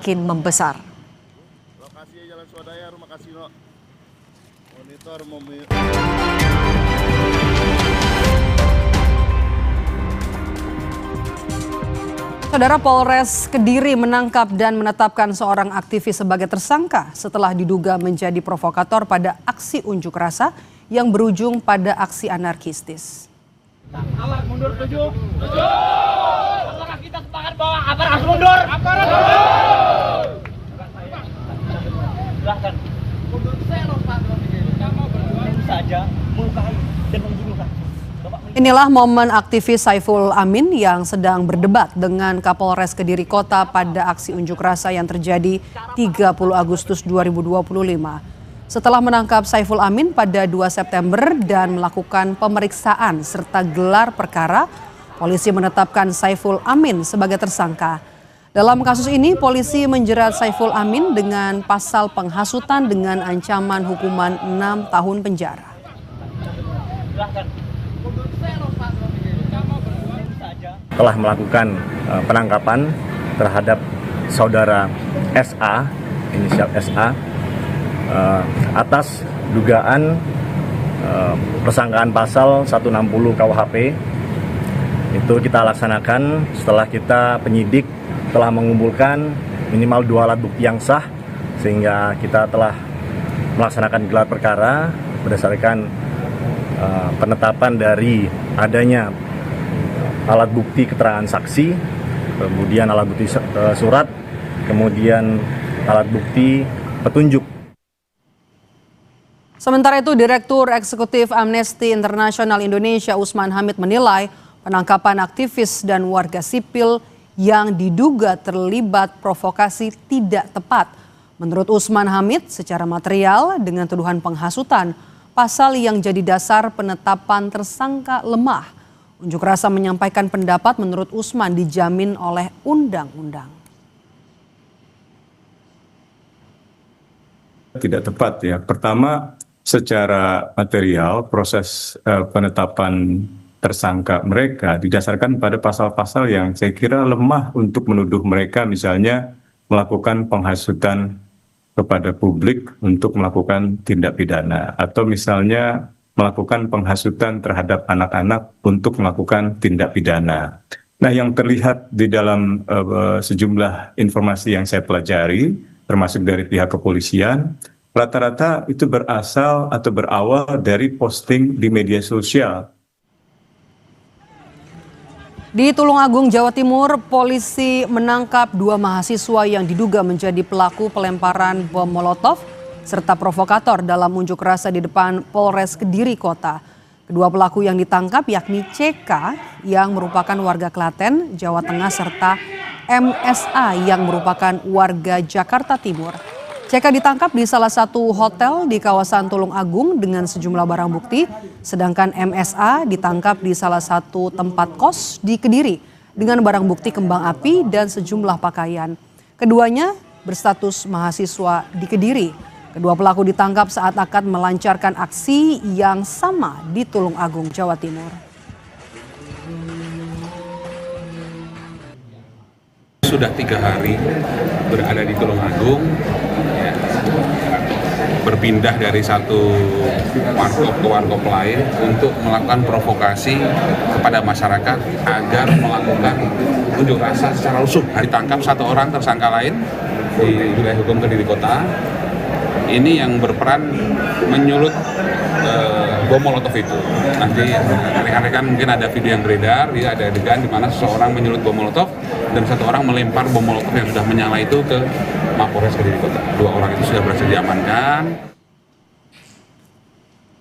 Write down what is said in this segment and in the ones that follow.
semakin membesar. Lokasi Jalan Swadaya, Rumah Kasino. Monitor Saudara, Polres Kediri menangkap dan menetapkan seorang aktivis sebagai tersangka setelah diduga menjadi provokator pada aksi unjuk rasa yang berujung pada aksi anarkistis. Alat mundur 7. Apakah kita sepakat bahwa aparat harus mundur? Aparat mundur! Silahkan. Mundur selok, Pak. Kita mau berdua saja melukai dan membunuh. Inilah momen aktivis Saiful Amin yang sedang berdebat dengan Kapolres Kediri Kota pada aksi unjuk rasa yang terjadi 30 Agustus 2025. Setelah menangkap Saiful Amin pada 2 September dan melakukan pemeriksaan serta gelar perkara, polisi menetapkan Saiful Amin sebagai tersangka. Dalam kasus ini, polisi menjerat Saiful Amin dengan pasal penghasutan dengan ancaman hukuman 6 tahun penjara. Telah melakukan penangkapan terhadap saudara SA, inisial SA, atas dugaan persangkaan pasal 160 KUHP. Itu kita laksanakan setelah kita penyidik telah mengumpulkan minimal 2 alat bukti yang sah, sehingga kita telah melaksanakan gelar perkara berdasarkan penetapan dari adanya alat bukti keterangan saksi, kemudian alat bukti surat, kemudian alat bukti petunjuk. Sementara itu, Direktur Eksekutif Amnesty International Indonesia Usman Hamid menilai penangkapan aktivis dan warga sipil yang diduga terlibat provokasi tidak tepat. Menurut Usman Hamid, secara material dengan tuduhan penghasutan, pasal yang jadi dasar penetapan tersangka lemah. Unjuk rasa menyampaikan pendapat menurut Usman dijamin oleh undang-undang. Tidak tepat ya. Pertama, secara material proses penetapan tersangka mereka didasarkan pada pasal-pasal yang saya kira lemah untuk menuduh mereka misalnya melakukan penghasutan kepada publik untuk melakukan tindak pidana, atau misalnya melakukan penghasutan terhadap anak-anak untuk melakukan tindak pidana. Nah, yang terlihat di dalam sejumlah informasi yang saya pelajari, termasuk dari pihak kepolisian, rata-rata itu berasal atau berawal dari posting di media sosial. Di Tulungagung, Jawa Timur, polisi menangkap 2 mahasiswa yang diduga menjadi pelaku pelemparan bom Molotov serta provokator dalam unjuk rasa di depan Polres Kediri Kota. Kedua pelaku yang ditangkap yakni CK yang merupakan warga Klaten, Jawa Tengah, serta MSA yang merupakan warga Jakarta Timur. CK ditangkap di salah satu hotel di kawasan Tulungagung dengan sejumlah barang bukti, sedangkan MSA ditangkap di salah satu tempat kos di Kediri dengan barang bukti kembang api dan sejumlah pakaian. Keduanya berstatus mahasiswa di Kediri. Kedua pelaku ditangkap saat akan melancarkan aksi yang sama di Tulungagung, Jawa Timur. Sudah 3 hari berada di Tulungagung, ya, berpindah dari satu warkop ke warkop lain untuk melakukan provokasi kepada masyarakat agar melakukan unjuk rasa secara rusuh. Ditangkap 1 orang tersangka lain di wilayah hukum Kediri Kota. Ini yang berperan menyulut bom Molotov itu. Nanti rekan-rekan mungkin ada video yang beredar, ya, ada adegan di mana seseorang menyulut bom Molotov dan 1 orang melempar bom Molotov yang sudah menyala itu ke Mapolres Kediri Kota. 2 orang itu sudah berhasil diamankan.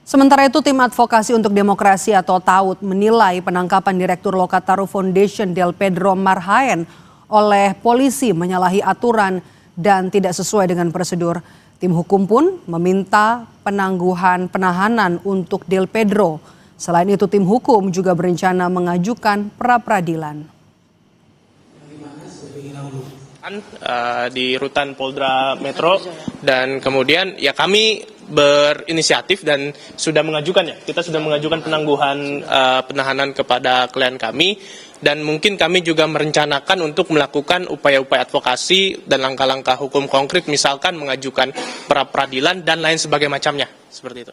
Sementara itu, Tim Advokasi untuk Demokrasi atau TAUD menilai penangkapan Direktur Lokataru Foundation Del Pedro Marhaen oleh polisi menyalahi aturan dan tidak sesuai dengan prosedur. Tim hukum pun meminta penangguhan penahanan untuk Del Pedro. Selain itu, tim hukum juga berencana mengajukan pra-peradilan. Di rutan Polda Metro, dan kemudian ya kami berinisiatif dan sudah mengajukan, ya kita sudah mengajukan penangguhan penahanan kepada klien kami, Dan mungkin kami juga merencanakan untuk melakukan upaya-upaya advokasi dan langkah-langkah hukum konkret, misalkan mengajukan pra-peradilan dan lain sebagainya macamnya, seperti itu.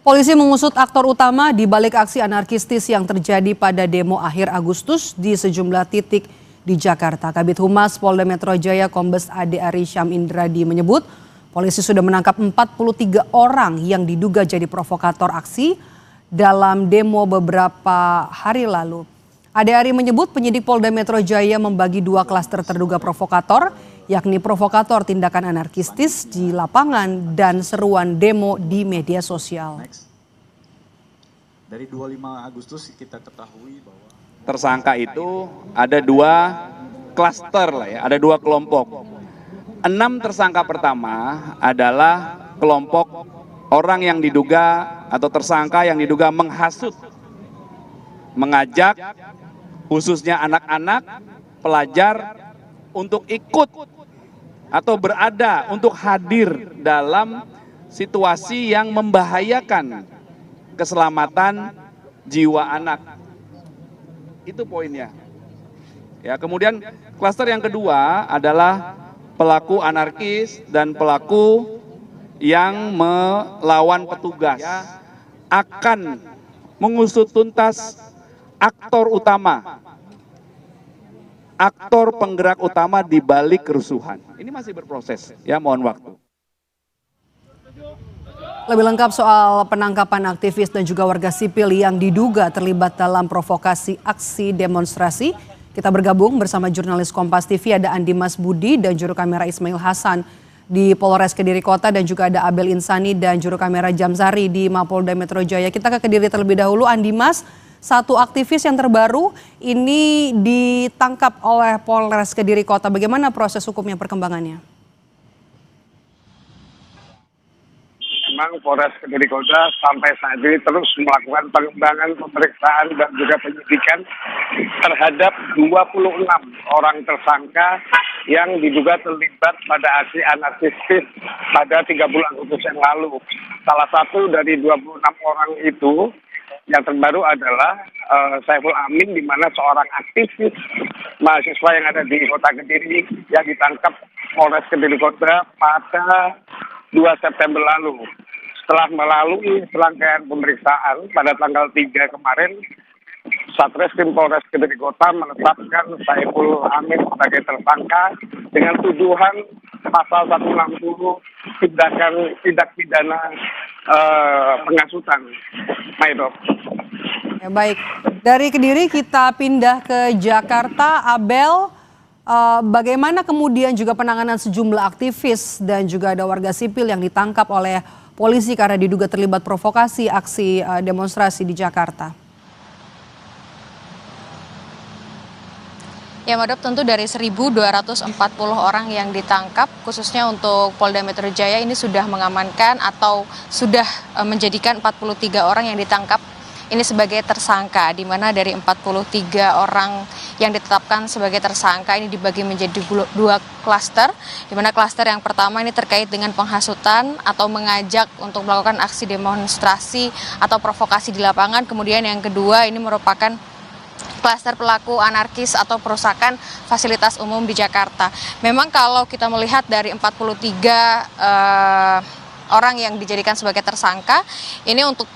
Polisi mengusut aktor utama di balik aksi anarkistis yang terjadi pada demo akhir Agustus di sejumlah titik di Jakarta. Kabid Humas Polda Metro Jaya Kombes Ade Ari Syam Indradi menyebut polisi sudah menangkap 43 orang yang diduga jadi provokator aksi dalam demo beberapa hari lalu. Ade Ari menyebut penyidik Polda Metro Jaya membagi 2 klaster terduga provokator, yakni provokator tindakan anarkistis di lapangan dan seruan demo di media sosial. Dari 25 Agustus kita ketahui bahwa tersangka itu ada 2 klaster lah ya, ada 2 kelompok. 6 tersangka pertama adalah kelompok orang yang diduga atau tersangka yang diduga menghasut, mengajak khususnya anak-anak, pelajar untuk ikut atau berada untuk hadir dalam situasi yang membahayakan keselamatan jiwa anak. Itu poinnya. Ya, kemudian klaster yang kedua adalah pelaku anarkis dan pelaku yang melawan petugas. Akan mengusut tuntas aktor utama, aktor penggerak utama di balik kerusuhan. Ini masih berproses, ya mohon waktu. Lebih lengkap soal penangkapan aktivis dan juga warga sipil yang diduga terlibat dalam provokasi aksi demonstrasi, kita bergabung bersama jurnalis Kompas TV, ada Andi Mas Budi dan juru kamera Ismail Hasan di Polres Kediri Kota, dan juga ada Abel Insani dan juru kamera Jamsari di Mapolda Metro Jaya. Kita ke Kediri terlebih dahulu. Andi Mas, 1 aktivis yang terbaru ini ditangkap oleh Polres Kediri Kota. Bagaimana proses hukumnya, perkembangannya? Memang Polres Kediri Kota sampai saat ini terus melakukan pengembangan, pemeriksaan dan juga penyidikan terhadap 26 orang tersangka yang diduga terlibat pada aksi anarkistis pada 30 Agustus yang lalu. Salah satu dari 26 orang itu yang terbaru adalah Saiful Amin, di mana seorang aktivis mahasiswa yang ada di Kota Kediri yang ditangkap Polres Kediri Kota pada 2 September lalu. Setelah melalui serangkaian pemeriksaan pada tanggal 3 kemarin, Satreskrim Polres Kediri Kota menetapkan Saiful Amin sebagai tersangka dengan tuduhan pasal 160 tindak pidana pengasutan. Maido. Ya, baik, dari Kediri kita pindah ke Jakarta. Abel, bagaimana kemudian juga penanganan sejumlah aktivis dan juga ada warga sipil yang ditangkap oleh polisi karena diduga terlibat provokasi aksi demonstrasi di Jakarta? Ya, Madop, tentu dari 1.240 orang yang ditangkap, khususnya untuk Polda Metro Jaya ini sudah mengamankan atau sudah menjadikan 43 orang yang ditangkap ini sebagai tersangka, di mana dari 43 orang yang ditetapkan sebagai tersangka ini dibagi menjadi 2 klaster, di mana klaster yang pertama ini terkait dengan penghasutan atau mengajak untuk melakukan aksi demonstrasi atau provokasi di lapangan. Kemudian yang kedua ini merupakan klaster pelaku anarkis atau perusakan fasilitas umum di Jakarta. Memang kalau kita melihat dari 43 orang yang dijadikan sebagai tersangka, ini untuk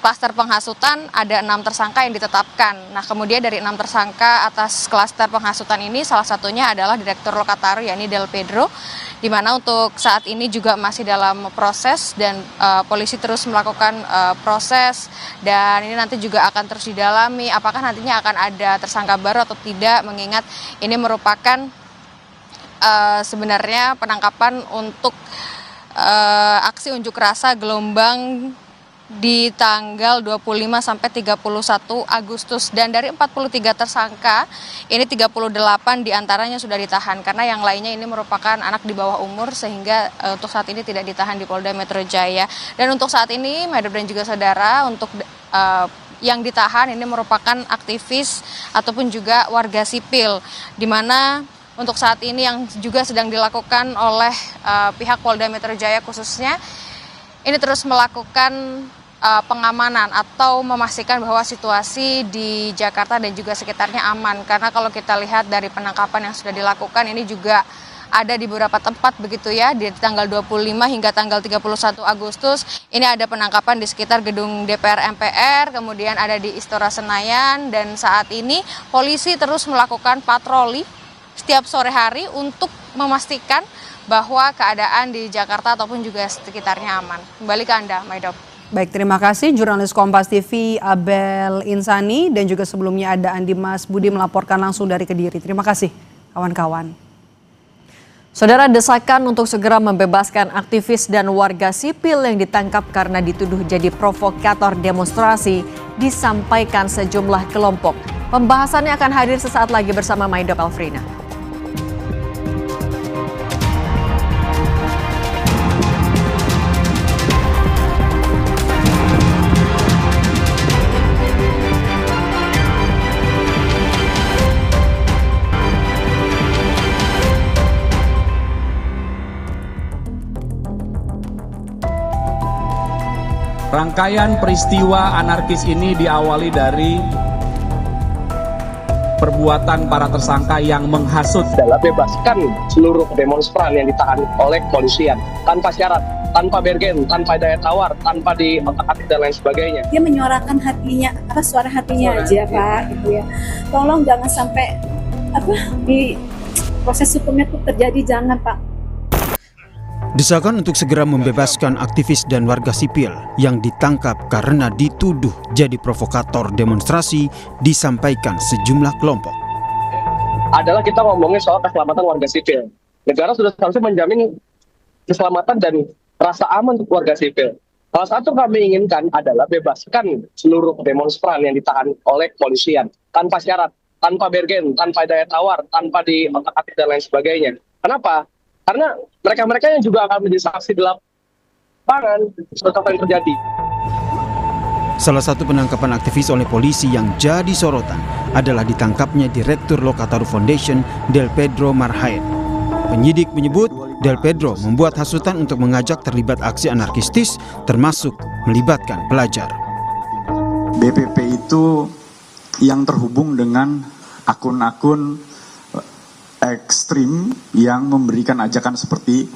klaster penghasutan ada 6 tersangka yang ditetapkan. Nah, kemudian dari 6 tersangka atas klaster penghasutan ini salah satunya adalah Direktur Lokataru, yakni Del Pedro, di mana untuk saat ini juga masih dalam proses dan polisi terus melakukan proses, dan ini nanti juga akan terus didalami apakah nantinya akan ada tersangka baru atau tidak, mengingat ini merupakan sebenarnya penangkapan untuk aksi unjuk rasa gelombang di tanggal 25 sampai 31 Agustus, dan dari 43 tersangka ini 38 diantaranya sudah ditahan karena yang lainnya ini merupakan anak di bawah umur, sehingga untuk saat ini tidak ditahan di Polda Metro Jaya. Dan untuk saat ini Madam dan juga saudara, untuk yang ditahan ini merupakan aktivis ataupun juga warga sipil, di mana untuk saat ini yang juga sedang dilakukan oleh pihak Polda Metro Jaya khususnya ini terus melakukan pengamanan atau memastikan bahwa situasi di Jakarta dan juga sekitarnya aman. Karena kalau kita lihat dari penangkapan yang sudah dilakukan ini juga ada di beberapa tempat begitu ya, di tanggal 25 hingga tanggal 31 Agustus. Ini ada penangkapan di sekitar gedung DPR MPR, kemudian ada di Istora Senayan, dan saat ini polisi terus melakukan patroli setiap sore hari untuk memastikan bahwa keadaan di Jakarta ataupun juga sekitarnya aman. Kembali ke Anda, Maidop. Baik, terima kasih jurnalis Kompas TV Abel Insani, dan juga sebelumnya ada Andi Mas Budi melaporkan langsung dari Kediri. Terima kasih kawan-kawan. Saudara, desakan untuk segera membebaskan aktivis dan warga sipil yang ditangkap karena dituduh jadi provokator demonstrasi disampaikan sejumlah kelompok. Pembahasannya akan hadir sesaat lagi bersama Maidop Elfrina. Rangkaian peristiwa anarkis ini diawali dari perbuatan para tersangka yang menghasut adalah bebaskan seluruh demonstran yang ditahan oleh kepolisian tanpa syarat, tanpa bergen, tanpa daya tawar, tanpa diotak-atik dan lain sebagainya. Dia menyuarakan hatinya, suara hatinya aja Pak, gitu ya. Tolong jangan sampai di proses hukumnya itu terjadi, jangan Pak. Desakan untuk segera membebaskan aktivis dan warga sipil yang ditangkap karena dituduh jadi provokator demonstrasi disampaikan sejumlah kelompok. Adalah kita ngomongin soal keselamatan warga sipil. Negara sudah seharusnya menjamin keselamatan dan rasa aman untuk warga sipil. Salah satu kami inginkan adalah bebaskan seluruh demonstran yang ditahan oleh kepolisian tanpa syarat, tanpa bergen, tanpa daya tawar, tanpa diotak-atik dan lain sebagainya. Kenapa? Karena mereka-mereka yang juga akan menjadi saksi di lapangan seperti apa yang terjadi. Salah satu penangkapan aktivis oleh polisi yang jadi sorotan adalah ditangkapnya Direktur Lokataru Foundation Del Pedro Marhaen. Penyidik menyebut Del Pedro membuat hasutan untuk mengajak terlibat aksi anarkistis termasuk melibatkan pelajar. BPP itu yang terhubung dengan akun-akun ekstrim yang memberikan ajakan seperti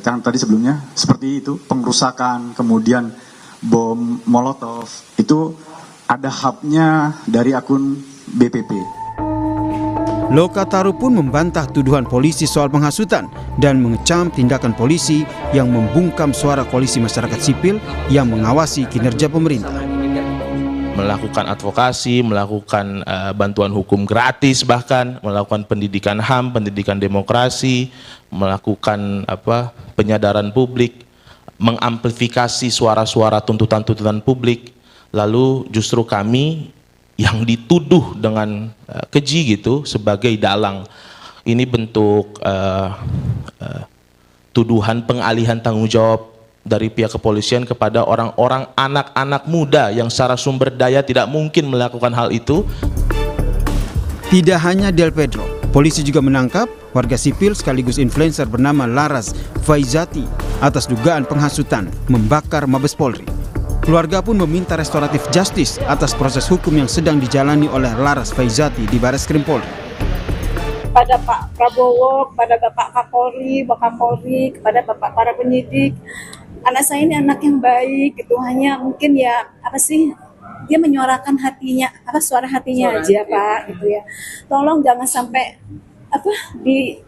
yang tadi sebelumnya, seperti itu, pengrusakan, kemudian bom molotov, itu ada hubnya dari akun BPP. Lokataru pun membantah tuduhan polisi soal penghasutan dan mengecam tindakan polisi yang membungkam suara koalisi masyarakat sipil yang mengawasi kinerja pemerintah. Melakukan advokasi, melakukan bantuan hukum gratis, bahkan melakukan pendidikan HAM, pendidikan demokrasi, melakukan penyadaran publik, mengamplifikasi suara-suara tuntutan-tuntutan publik. Lalu justru kami yang dituduh dengan keji gitu sebagai dalang. Ini bentuk tuduhan pengalihan tanggung jawab dari pihak kepolisian kepada orang-orang anak-anak muda yang secara sumber daya tidak mungkin melakukan hal itu. Tidak hanya Del Pedro, polisi juga menangkap warga sipil sekaligus influencer bernama Laras Faizati atas dugaan penghasutan membakar Mabes Polri. Keluarga pun meminta restoratif justice atas proses hukum yang sedang dijalani oleh Laras Faizati di Bareskrim Polri. Kepada Pak Prabowo, kepada Bapak Kapolri, kepada Bapak para penyidik, anak saya ini anak yang baik, gitu. Hanya mungkin ya dia menyuarakan hatinya, suara hatinya aja Pak, gitu ya. Tolong jangan sampai di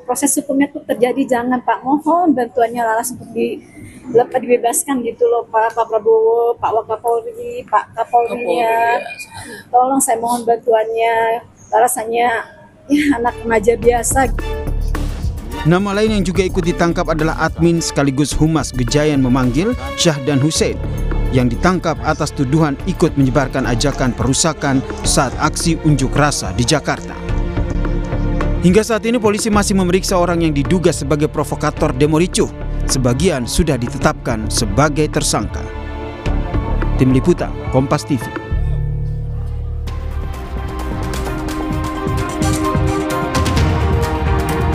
proses hukumnya itu terjadi, jangan Pak. Mohon bantuannya Laras untuk dibebaskan gitu loh Pak Prabowo, Pak Wakapolri, Pak Kapolrinya. Tolong saya mohon bantuannya. Laras hanya anak remaja biasa. Nama lain yang juga ikut ditangkap adalah admin sekaligus humas Gejayan Memanggil, Syahdan Hussein, yang ditangkap atas tuduhan ikut menyebarkan ajakan perusakan saat aksi unjuk rasa di Jakarta. Hingga saat ini polisi masih memeriksa orang yang diduga sebagai provokator demo ricuh. Sebagian sudah ditetapkan sebagai tersangka. Tim Liputan, Kompas TV.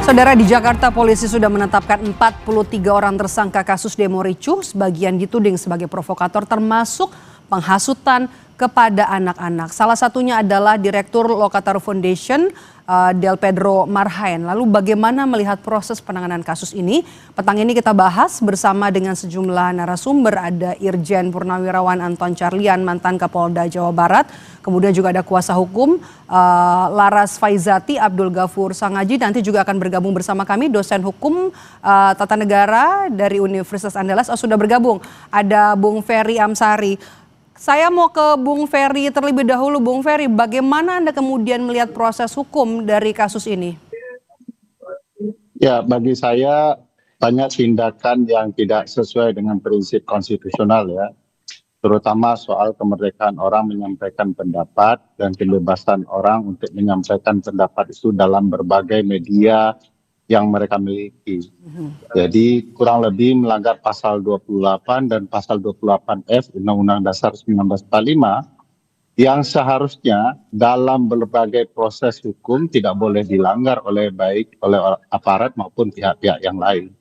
Saudara, di Jakarta polisi sudah menetapkan 43 orang tersangka kasus demo ricuh, sebagian dituding sebagai provokator termasuk penghasutan kepada anak-anak. Salah satunya adalah Direktur Lokator Foundation, Del Pedro Marhaen. Lalu bagaimana melihat proses penanganan kasus ini? Petang ini kita bahas bersama dengan sejumlah narasumber. Ada Irjen Purnawirawan Anton Carlian, mantan Kapolda Jawa Barat. Kemudian juga ada kuasa hukum Laras Faizati, Abdul Ghafur Sangaji. Nanti juga akan bergabung bersama kami dosen hukum tata negara dari Universitas Andalas. Sudah bergabung. Ada Bung Ferry Amsari. Saya mau ke Bung Ferry terlebih dahulu. Bung Ferry, bagaimana Anda kemudian melihat proses hukum dari kasus ini? Ya, bagi saya banyak tindakan yang tidak sesuai dengan prinsip konstitusional ya. Terutama soal kemerdekaan orang menyampaikan pendapat dan kebebasan orang untuk menyampaikan pendapat itu dalam berbagai media yang mereka miliki. Jadi kurang lebih melanggar pasal 28 dan pasal 28F Undang-Undang Dasar 1945 yang seharusnya dalam berbagai proses hukum tidak boleh dilanggar oleh baik oleh aparat maupun pihak-pihak yang lain.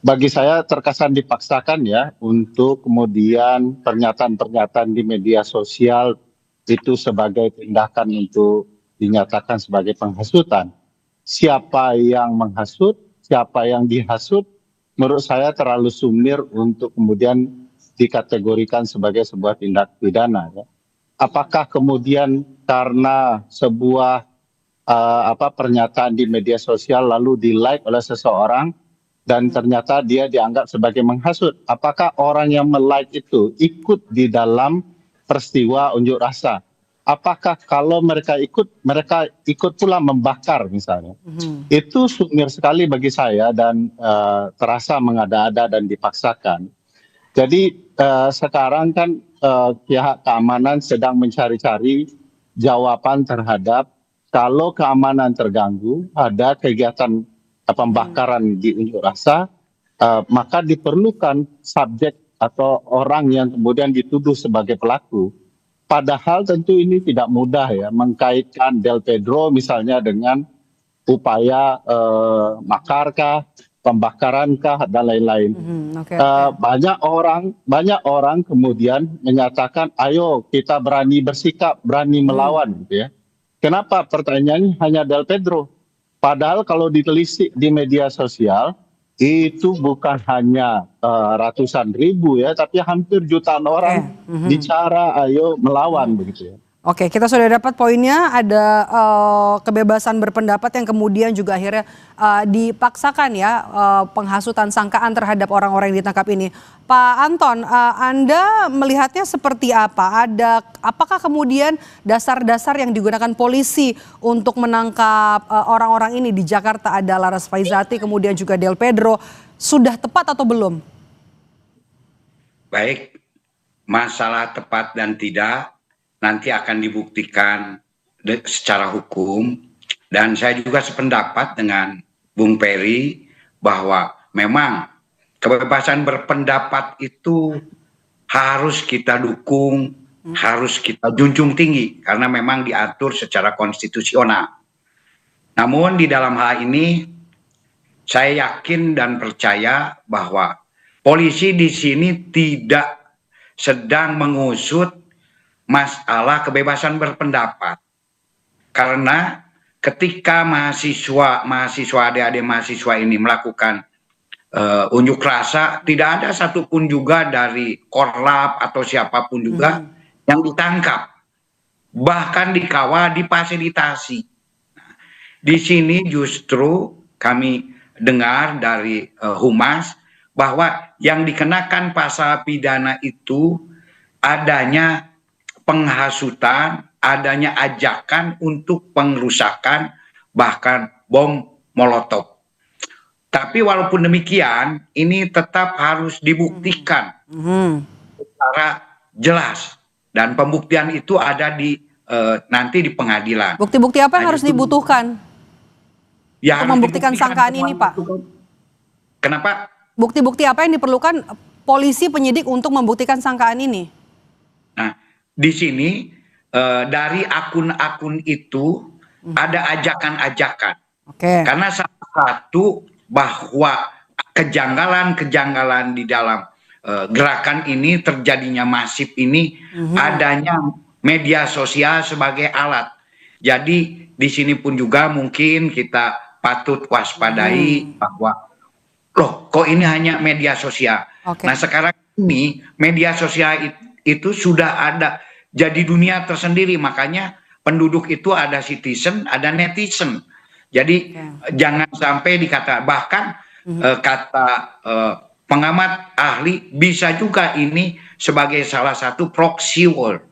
Bagi saya terkesan dipaksakan ya untuk kemudian pernyataan-pernyataan di media sosial itu sebagai tindakan untuk dinyatakan sebagai penghasutan. Siapa yang menghasut, siapa yang dihasut, menurut saya terlalu sumir untuk kemudian dikategorikan sebagai sebuah tindak pidana. Ya. Apakah kemudian karena sebuah pernyataan di media sosial lalu di-like oleh seseorang dan ternyata dia dianggap sebagai menghasut? Apakah orang yang me-like itu ikut di dalam peristiwa unjuk rasa? Apakah kalau mereka ikut pula membakar misalnya? Itu sumir sekali bagi saya dan terasa mengada-ada dan dipaksakan. Jadi sekarang kan pihak keamanan sedang mencari-cari jawaban terhadap kalau keamanan terganggu, ada kegiatan pembakaran di unjuk rasa, maka diperlukan subjek atau orang yang kemudian dituduh sebagai pelaku. Padahal tentu ini tidak mudah ya, mengkaitkan Del Pedro misalnya dengan upaya makarkah, pembakarankah dan lain-lain. Banyak orang kemudian menyatakan, ayo kita berani bersikap, berani melawan, gitu ya. Kenapa pertanyaannya hanya Del Pedro? Padahal kalau ditelisik di media sosial itu bukan hanya ratusan ribu ya, tapi hampir jutaan orang bicara ayo melawan begitu ya. Oke, kita sudah dapat poinnya, ada kebebasan berpendapat yang kemudian juga akhirnya dipaksakan ya, penghasutan sangkaan terhadap orang-orang yang ditangkap ini. Pak Anton, Anda melihatnya seperti apa? Apakah kemudian dasar-dasar yang digunakan polisi untuk menangkap orang-orang ini di Jakarta, ada Laras Faizati, kemudian juga Del Pedro, sudah tepat atau belum? Baik, masalah tepat dan tidak nanti akan dibuktikan secara hukum, dan saya juga sependapat dengan Bung Ferry bahwa memang kebebasan berpendapat itu harus kita dukung, harus kita junjung tinggi karena memang diatur secara konstitusional. Namun di dalam hal ini saya yakin dan percaya bahwa polisi di sini tidak sedang mengusut masalah kebebasan berpendapat, karena ketika mahasiswa adik-adik mahasiswa ini melakukan unjuk rasa, tidak ada satupun juga dari Korlap atau siapapun juga yang ditangkap, bahkan dikawal, difasilitasi. Di sini justru kami dengar dari Humas bahwa yang dikenakan pasal pidana itu adanya penghasutan, adanya ajakan untuk pengerusakan, bahkan bom molotov. Tapi walaupun demikian, ini tetap harus dibuktikan secara jelas, dan pembuktian itu ada di nanti di pengadilan. Bukti-bukti apa yang harus dibutuhkan untuk membuktikan sangkaan ini, Pak? Kenapa? Bukti-bukti apa yang diperlukan polisi penyidik untuk membuktikan sangkaan ini? Nah, di sini dari akun-akun itu ada ajakan-ajakan. Karena salah satu bahwa kejanggalan-kejanggalan di dalam gerakan ini terjadinya masif ini adanya media sosial sebagai alat. Jadi di sini pun juga mungkin kita patut waspadai bahwa loh kok ini hanya media sosial. Nah sekarang ini media sosial itu sudah ada jadi dunia tersendiri, makanya penduduk itu ada citizen, ada netizen. Jadi jangan sampai dikata, bahkan kata pengamat ahli bisa juga ini sebagai salah satu proxy war.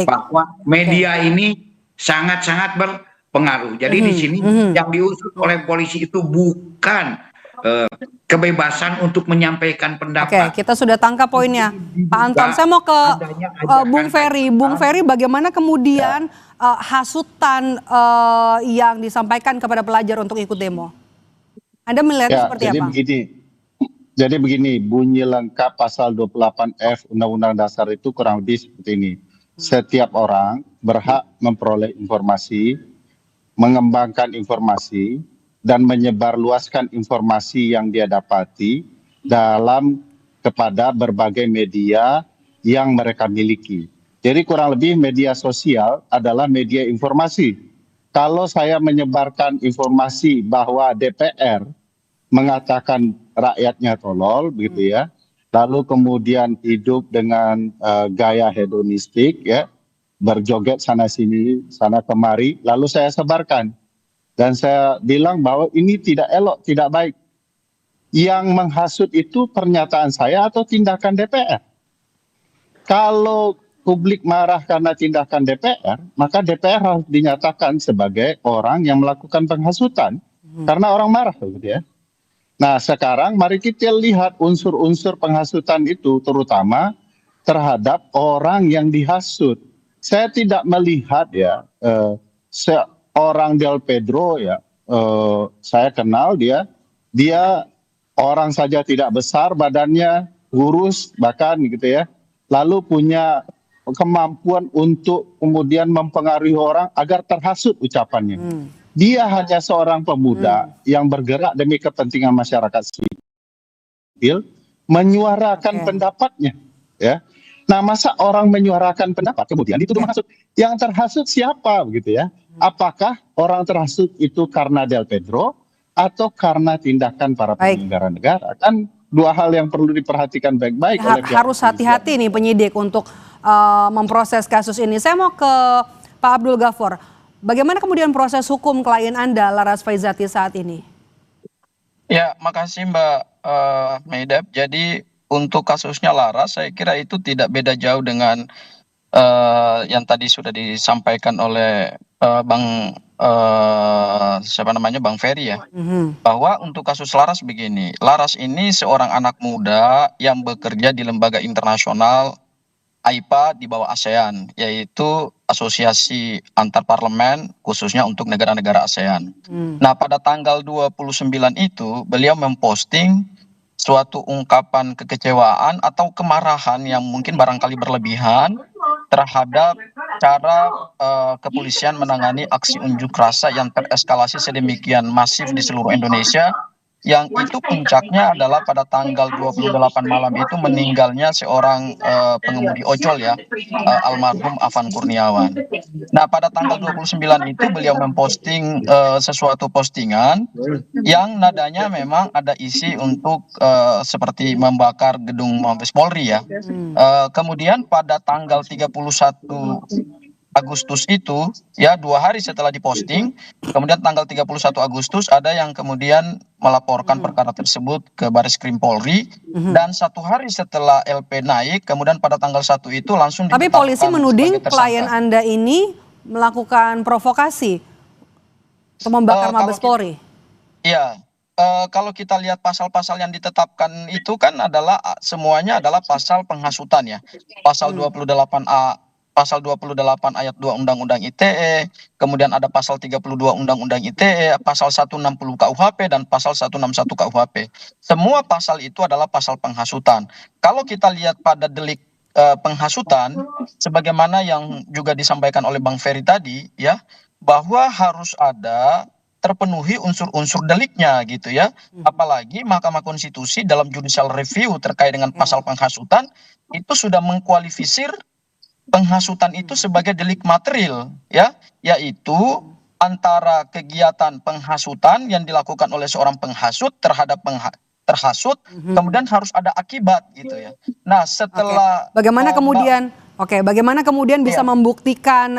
Bahwa media ini sangat-sangat berpengaruh. Jadi di sini yang diusut oleh polisi itu bukan kebebasan untuk menyampaikan pendapat. Kita sudah tangkap poinnya, Pak Anton. Saya mau ke Bung Ferry. Bung Ferry, bagaimana kemudian hasutan yang disampaikan kepada pelajar untuk ikut demo? Anda melihatnya seperti apa? Jadi begini, bunyi lengkap pasal 28F Undang-Undang Dasar itu kurang lebih seperti ini. Setiap orang berhak memperoleh informasi, mengembangkan informasi, dan menyebarluaskan informasi yang dia dapati kepada berbagai media yang mereka miliki. Jadi kurang lebih media sosial adalah media informasi. Kalau saya menyebarkan informasi bahwa DPR mengatakan rakyatnya tolol, begitu ya, lalu kemudian hidup dengan gaya hedonistik, ya, berjoget sana sini, sana kemari, lalu saya sebarkan. Dan saya bilang bahwa ini tidak elok, tidak baik. Yang menghasut itu pernyataan saya atau tindakan DPR. Kalau publik marah karena tindakan DPR, maka DPR harus dinyatakan sebagai orang yang melakukan penghasutan. Karena orang marah, gitu ya. Nah sekarang mari kita lihat unsur-unsur penghasutan itu, terutama terhadap orang yang dihasut. Saya tidak melihat ya, orang Del Pedro ya, saya kenal dia orang saja tidak besar badannya, kurus bahkan gitu ya, lalu punya kemampuan untuk kemudian mempengaruhi orang agar terhasut ucapannya. Dia hanya seorang pemuda yang bergerak demi kepentingan masyarakat sipil, menyuarakan pendapatnya, ya. Nah, masa orang menyuarakan pendapat kemudian dituduh menghasut? Yang terhasut siapa, begitu ya? Apakah orang terhasut itu karena Del Pedro atau karena tindakan para penyelenggara negara? Kan dua hal yang perlu diperhatikan baik-baik oleh pihak harus hati-hati nih penyidik untuk memproses kasus ini. Saya mau ke Pak Abdul Ghafur. Bagaimana kemudian proses hukum klien Anda, Laras Faizati, saat ini? Ya, makasih Mbak Meidab. Jadi untuk kasusnya Laras, saya kira itu tidak beda jauh dengan yang tadi sudah disampaikan oleh Bang Ferry ya, bahwa untuk kasus Laras begini, Laras ini seorang anak muda yang bekerja di lembaga internasional AIPA di bawah ASEAN, yaitu Asosiasi Antar Parlemen khususnya untuk negara-negara ASEAN. Nah pada tanggal 29 itu beliau memposting suatu ungkapan kekecewaan atau kemarahan yang mungkin barangkali berlebihan terhadap cara kepolisian menangani aksi unjuk rasa yang tereskalasi sedemikian masif di seluruh Indonesia, yang itu puncaknya adalah pada tanggal 28 malam itu meninggalnya seorang pengemudi ojol ya, almarhum Afan Kurniawan. Nah pada tanggal 29 itu beliau memposting sesuatu postingan yang nadanya memang ada isi untuk seperti membakar gedung Mabes Polri ya. Kemudian pada tanggal 31 Agustus itu ya, 2 hari setelah diposting, kemudian tanggal 31 Agustus ada yang kemudian melaporkan perkara tersebut ke Bareskrim Polri, dan 1 hari setelah LP naik, kemudian pada tanggal 1 itu langsung Tapi polisi menuding klien Anda ini melakukan provokasi untuk membakar Mabes Polri. Iya. Kalau kita lihat pasal-pasal yang ditetapkan itu kan adalah semuanya adalah pasal penghasutan ya. Pasal 28A, pasal 28 ayat 2 Undang-Undang ITE, kemudian ada pasal 32 Undang-Undang ITE, pasal 160 KUHP, dan pasal 161 KUHP. Semua pasal itu adalah pasal penghasutan. Kalau kita lihat pada delik penghasutan, sebagaimana yang juga disampaikan oleh Bang Ferry tadi, ya, bahwa harus ada terpenuhi unsur-unsur deliknya gitu ya. Apalagi Mahkamah Konstitusi dalam judicial review terkait dengan pasal penghasutan itu sudah mengkualifisir penghasutan itu sebagai delik material ya, yaitu antara kegiatan penghasutan yang dilakukan oleh seorang penghasut terhadap terhasut, kemudian harus ada akibat gitu ya. Nah, setelah bagaimana kemudian bisa membuktikan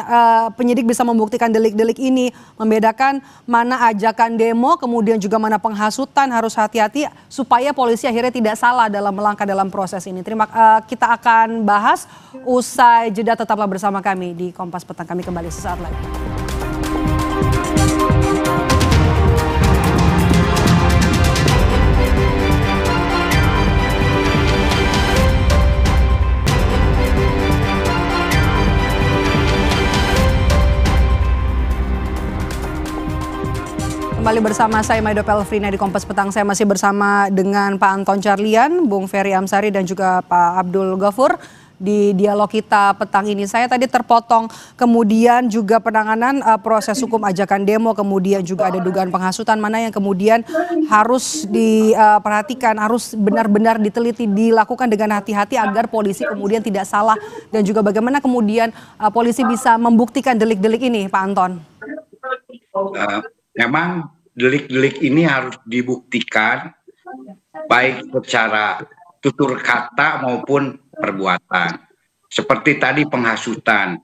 penyidik bisa membuktikan delik-delik ini, membedakan mana ajakan demo, kemudian juga mana penghasutan, harus hati-hati supaya polisi akhirnya tidak salah dalam melangkah dalam proses ini. Kita akan bahas usai jeda, tetaplah bersama kami di Kompas Petang. Kami kembali sesaat lagi. Kembali bersama saya Maido Pelfrina di Kompas Petang. Saya masih bersama dengan Pak Anton Carlian, Bung Ferry Amsari dan juga Pak Abdul Ghafur di dialog kita petang ini. Saya tadi terpotong, kemudian juga penanganan proses hukum ajakan demo, kemudian juga ada dugaan penghasutan, mana yang kemudian harus diperhatikan, harus benar-benar diteliti, dilakukan dengan hati-hati agar polisi kemudian tidak salah, dan juga bagaimana kemudian polisi bisa membuktikan delik-delik ini, Pak Anton. Memang delik-delik ini harus dibuktikan baik secara tutur kata maupun perbuatan. Seperti tadi penghasutan.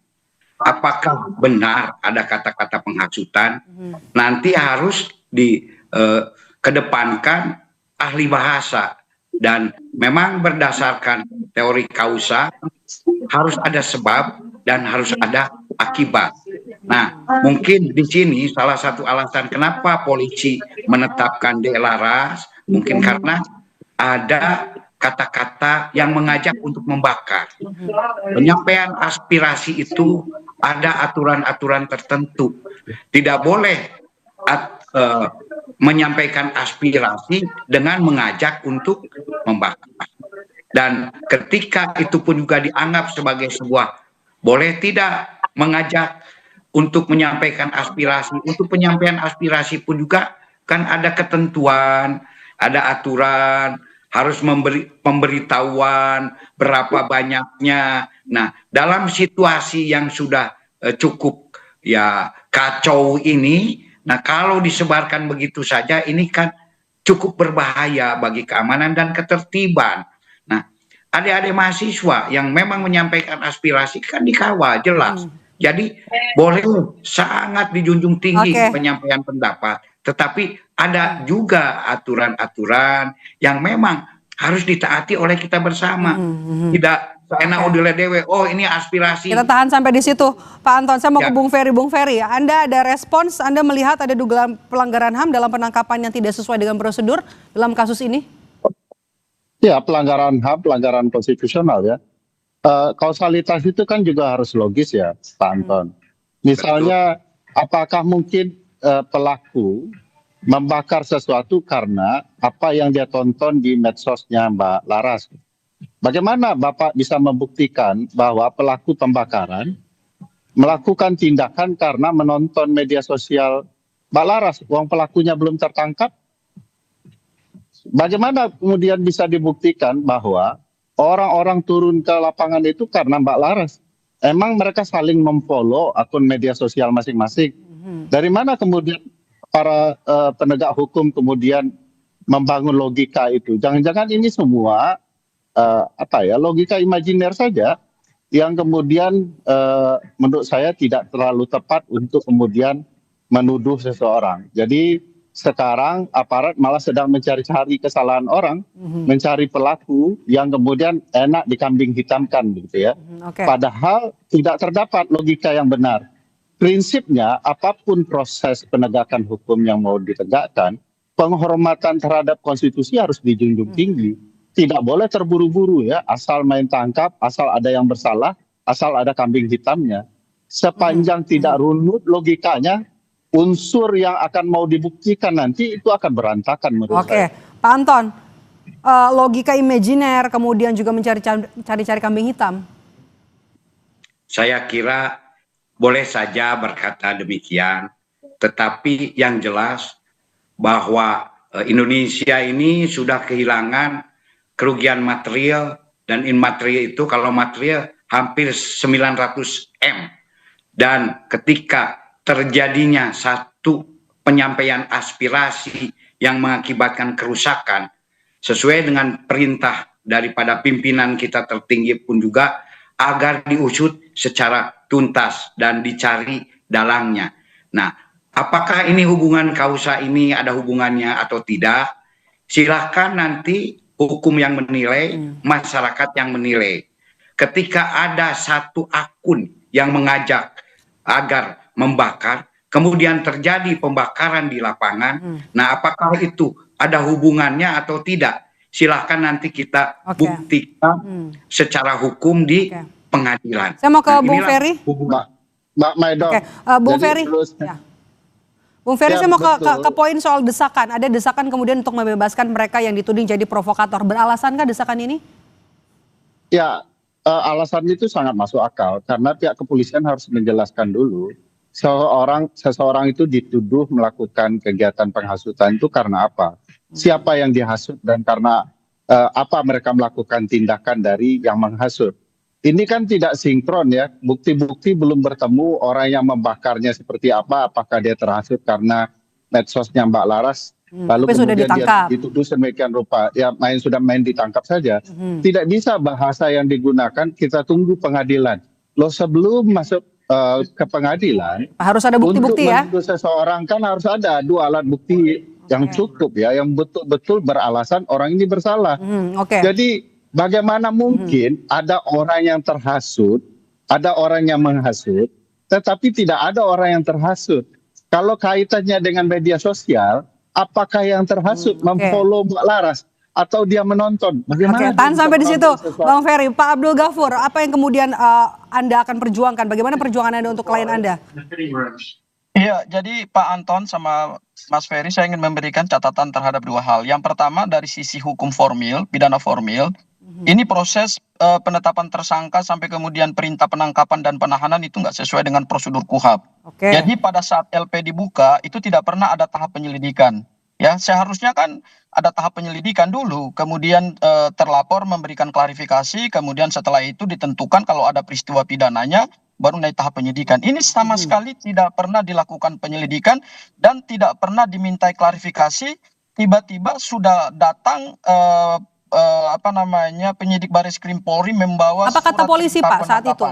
Apakah benar ada kata-kata penghasutan? Nanti harus dikedepankan ahli bahasa. Dan memang berdasarkan teori kausa harus ada sebab dan harus ada akibat. Nah, mungkin di sini salah satu alasan kenapa polisi menetapkan D. Laras, mungkin karena ada kata-kata yang mengajak untuk membakar. Penyampaian aspirasi itu ada aturan-aturan tertentu. Tidak boleh menyampaikan aspirasi dengan mengajak untuk membakar. Dan ketika itu pun juga dianggap sebagai sebuah, boleh tidak mengajak untuk menyampaikan aspirasi. Untuk penyampaian aspirasi pun juga kan ada ketentuan, ada aturan, harus memberi pemberitahuan berapa banyaknya. Nah, dalam situasi yang sudah cukup ya kacau ini, nah kalau disebarkan begitu saja ini kan cukup berbahaya bagi keamanan dan ketertiban. Nah, adik-adik mahasiswa yang memang menyampaikan aspirasi kan dikawal jelas. Jadi boleh sangat dijunjung tinggi penyampaian pendapat, tetapi ada juga aturan-aturan yang memang harus ditaati oleh kita bersama. Tidak enak udile dewe, oh ini aspirasi. Kita tahan sampai di situ, Pak Anton. Saya mau ke Bung Ferry. Bung Ferry, Anda ada respons? Anda melihat ada dugaan pelanggaran HAM dalam penangkapan yang tidak sesuai dengan prosedur dalam kasus ini? Ya, pelanggaran HAM, pelanggaran konstitusional ya. Kausalitas itu kan juga harus logis ya, Pak Anton. Misalnya, apakah mungkin pelaku membakar sesuatu karena apa yang dia tonton di medsosnya Mbak Laras? Bagaimana Bapak bisa membuktikan bahwa pelaku pembakaran melakukan tindakan karena menonton media sosial Mbak Laras, uang pelakunya belum tertangkap? Bagaimana kemudian bisa dibuktikan bahwa orang-orang turun ke lapangan itu karena Mbak Laras? Emang mereka saling memfollow akun media sosial masing-masing. Dari mana kemudian para penegak hukum kemudian membangun logika itu? Jangan-jangan ini semua logika imajiner saja yang kemudian menurut saya tidak terlalu tepat untuk kemudian menuduh seseorang. Jadi sekarang aparat malah sedang mencari-cari kesalahan orang, mencari pelaku yang kemudian enak dikambing hitamkan gitu ya. Padahal tidak terdapat logika yang benar. Prinsipnya apapun proses penegakan hukum yang mau ditegakkan, penghormatan terhadap konstitusi harus dijunjung tinggi. Tidak boleh terburu-buru ya, asal main tangkap, asal ada yang bersalah, asal ada kambing hitamnya. Sepanjang tidak runut logikanya, unsur yang akan mau dibuktikan nanti itu akan berantakan menurut saya. Pak Anton, logika imajiner kemudian juga mencari-cari kambing hitam. Saya kira boleh saja berkata demikian, tetapi yang jelas bahwa Indonesia ini sudah kehilangan kerugian material dan imaterial itu, kalau material hampir 900 M. Dan ketika terjadinya satu penyampaian aspirasi yang mengakibatkan kerusakan, sesuai dengan perintah daripada pimpinan kita tertinggi pun juga agar diusut secara tuntas dan dicari dalangnya. Nah, apakah ini hubungan kausa ini ada hubungannya atau tidak? Silahkan nanti hukum yang menilai, masyarakat yang menilai. Ketika ada satu akun yang mengajak agar membakar, kemudian terjadi pembakaran di lapangan, nah apakah itu ada hubungannya atau tidak? Silahkan nanti kita buktikan secara hukum di pengadilan. Saya mau ke Bung Ferry. Mbak Maido. Bung Ferry. Ya. Bung Ferry, saya mau ke poin soal desakan. Ada desakan kemudian untuk membebaskan mereka yang dituding jadi provokator. Beralasankah desakan ini? Ya, alasan itu sangat masuk akal karena pihak kepolisian harus menjelaskan dulu seseorang itu dituduh melakukan kegiatan penghasutan itu karena apa? Siapa yang dihasut dan karena apa mereka melakukan tindakan dari yang menghasut. Ini kan tidak sinkron ya, bukti-bukti belum bertemu, orang yang membakarnya seperti apa, apakah dia terhasut karena medsosnya Mbak Laras, lalu kemudian dia dituduh sedemikian rupa, ya sudah main ditangkap saja. Tidak bisa bahasa yang digunakan, kita tunggu pengadilan. Loh, sebelum masuk ke pengadilan, harus ada bukti-bukti ya? Untuk seseorang kan harus ada 2 alat bukti yang cukup ya, yang betul-betul beralasan orang ini bersalah. Jadi bagaimana mungkin ada orang yang terhasut, ada orang yang menghasut, tetapi tidak ada orang yang terhasut. Kalau kaitannya dengan media sosial, apakah yang terhasut memfollow Mbak Laras atau dia menonton? Bagaimana? Tahan sampai di situ, Bang Ferry. Pak Abdul Ghafur, apa yang kemudian Anda akan perjuangkan? Bagaimana perjuangan Anda untuk klien Anda? Iya, jadi Pak Anton sama Mas Ferry, saya ingin memberikan catatan terhadap 2 hal. Yang pertama dari sisi hukum formil, pidana formil, ini proses penetapan tersangka sampai kemudian perintah penangkapan dan penahanan itu nggak sesuai dengan prosedur KUHAP. Jadi pada saat LP dibuka itu tidak pernah ada tahap penyelidikan. Ya, seharusnya kan ada tahap penyelidikan dulu, kemudian terlapor memberikan klarifikasi, kemudian setelah itu ditentukan kalau ada peristiwa pidananya, baru naik tahap penyidikan. Ini sama sekali tidak pernah dilakukan penyelidikan dan tidak pernah dimintai klarifikasi. Tiba-tiba sudah datang penyidik Baris Krim Polri membawa. Apa kata polisi Pak saat itu?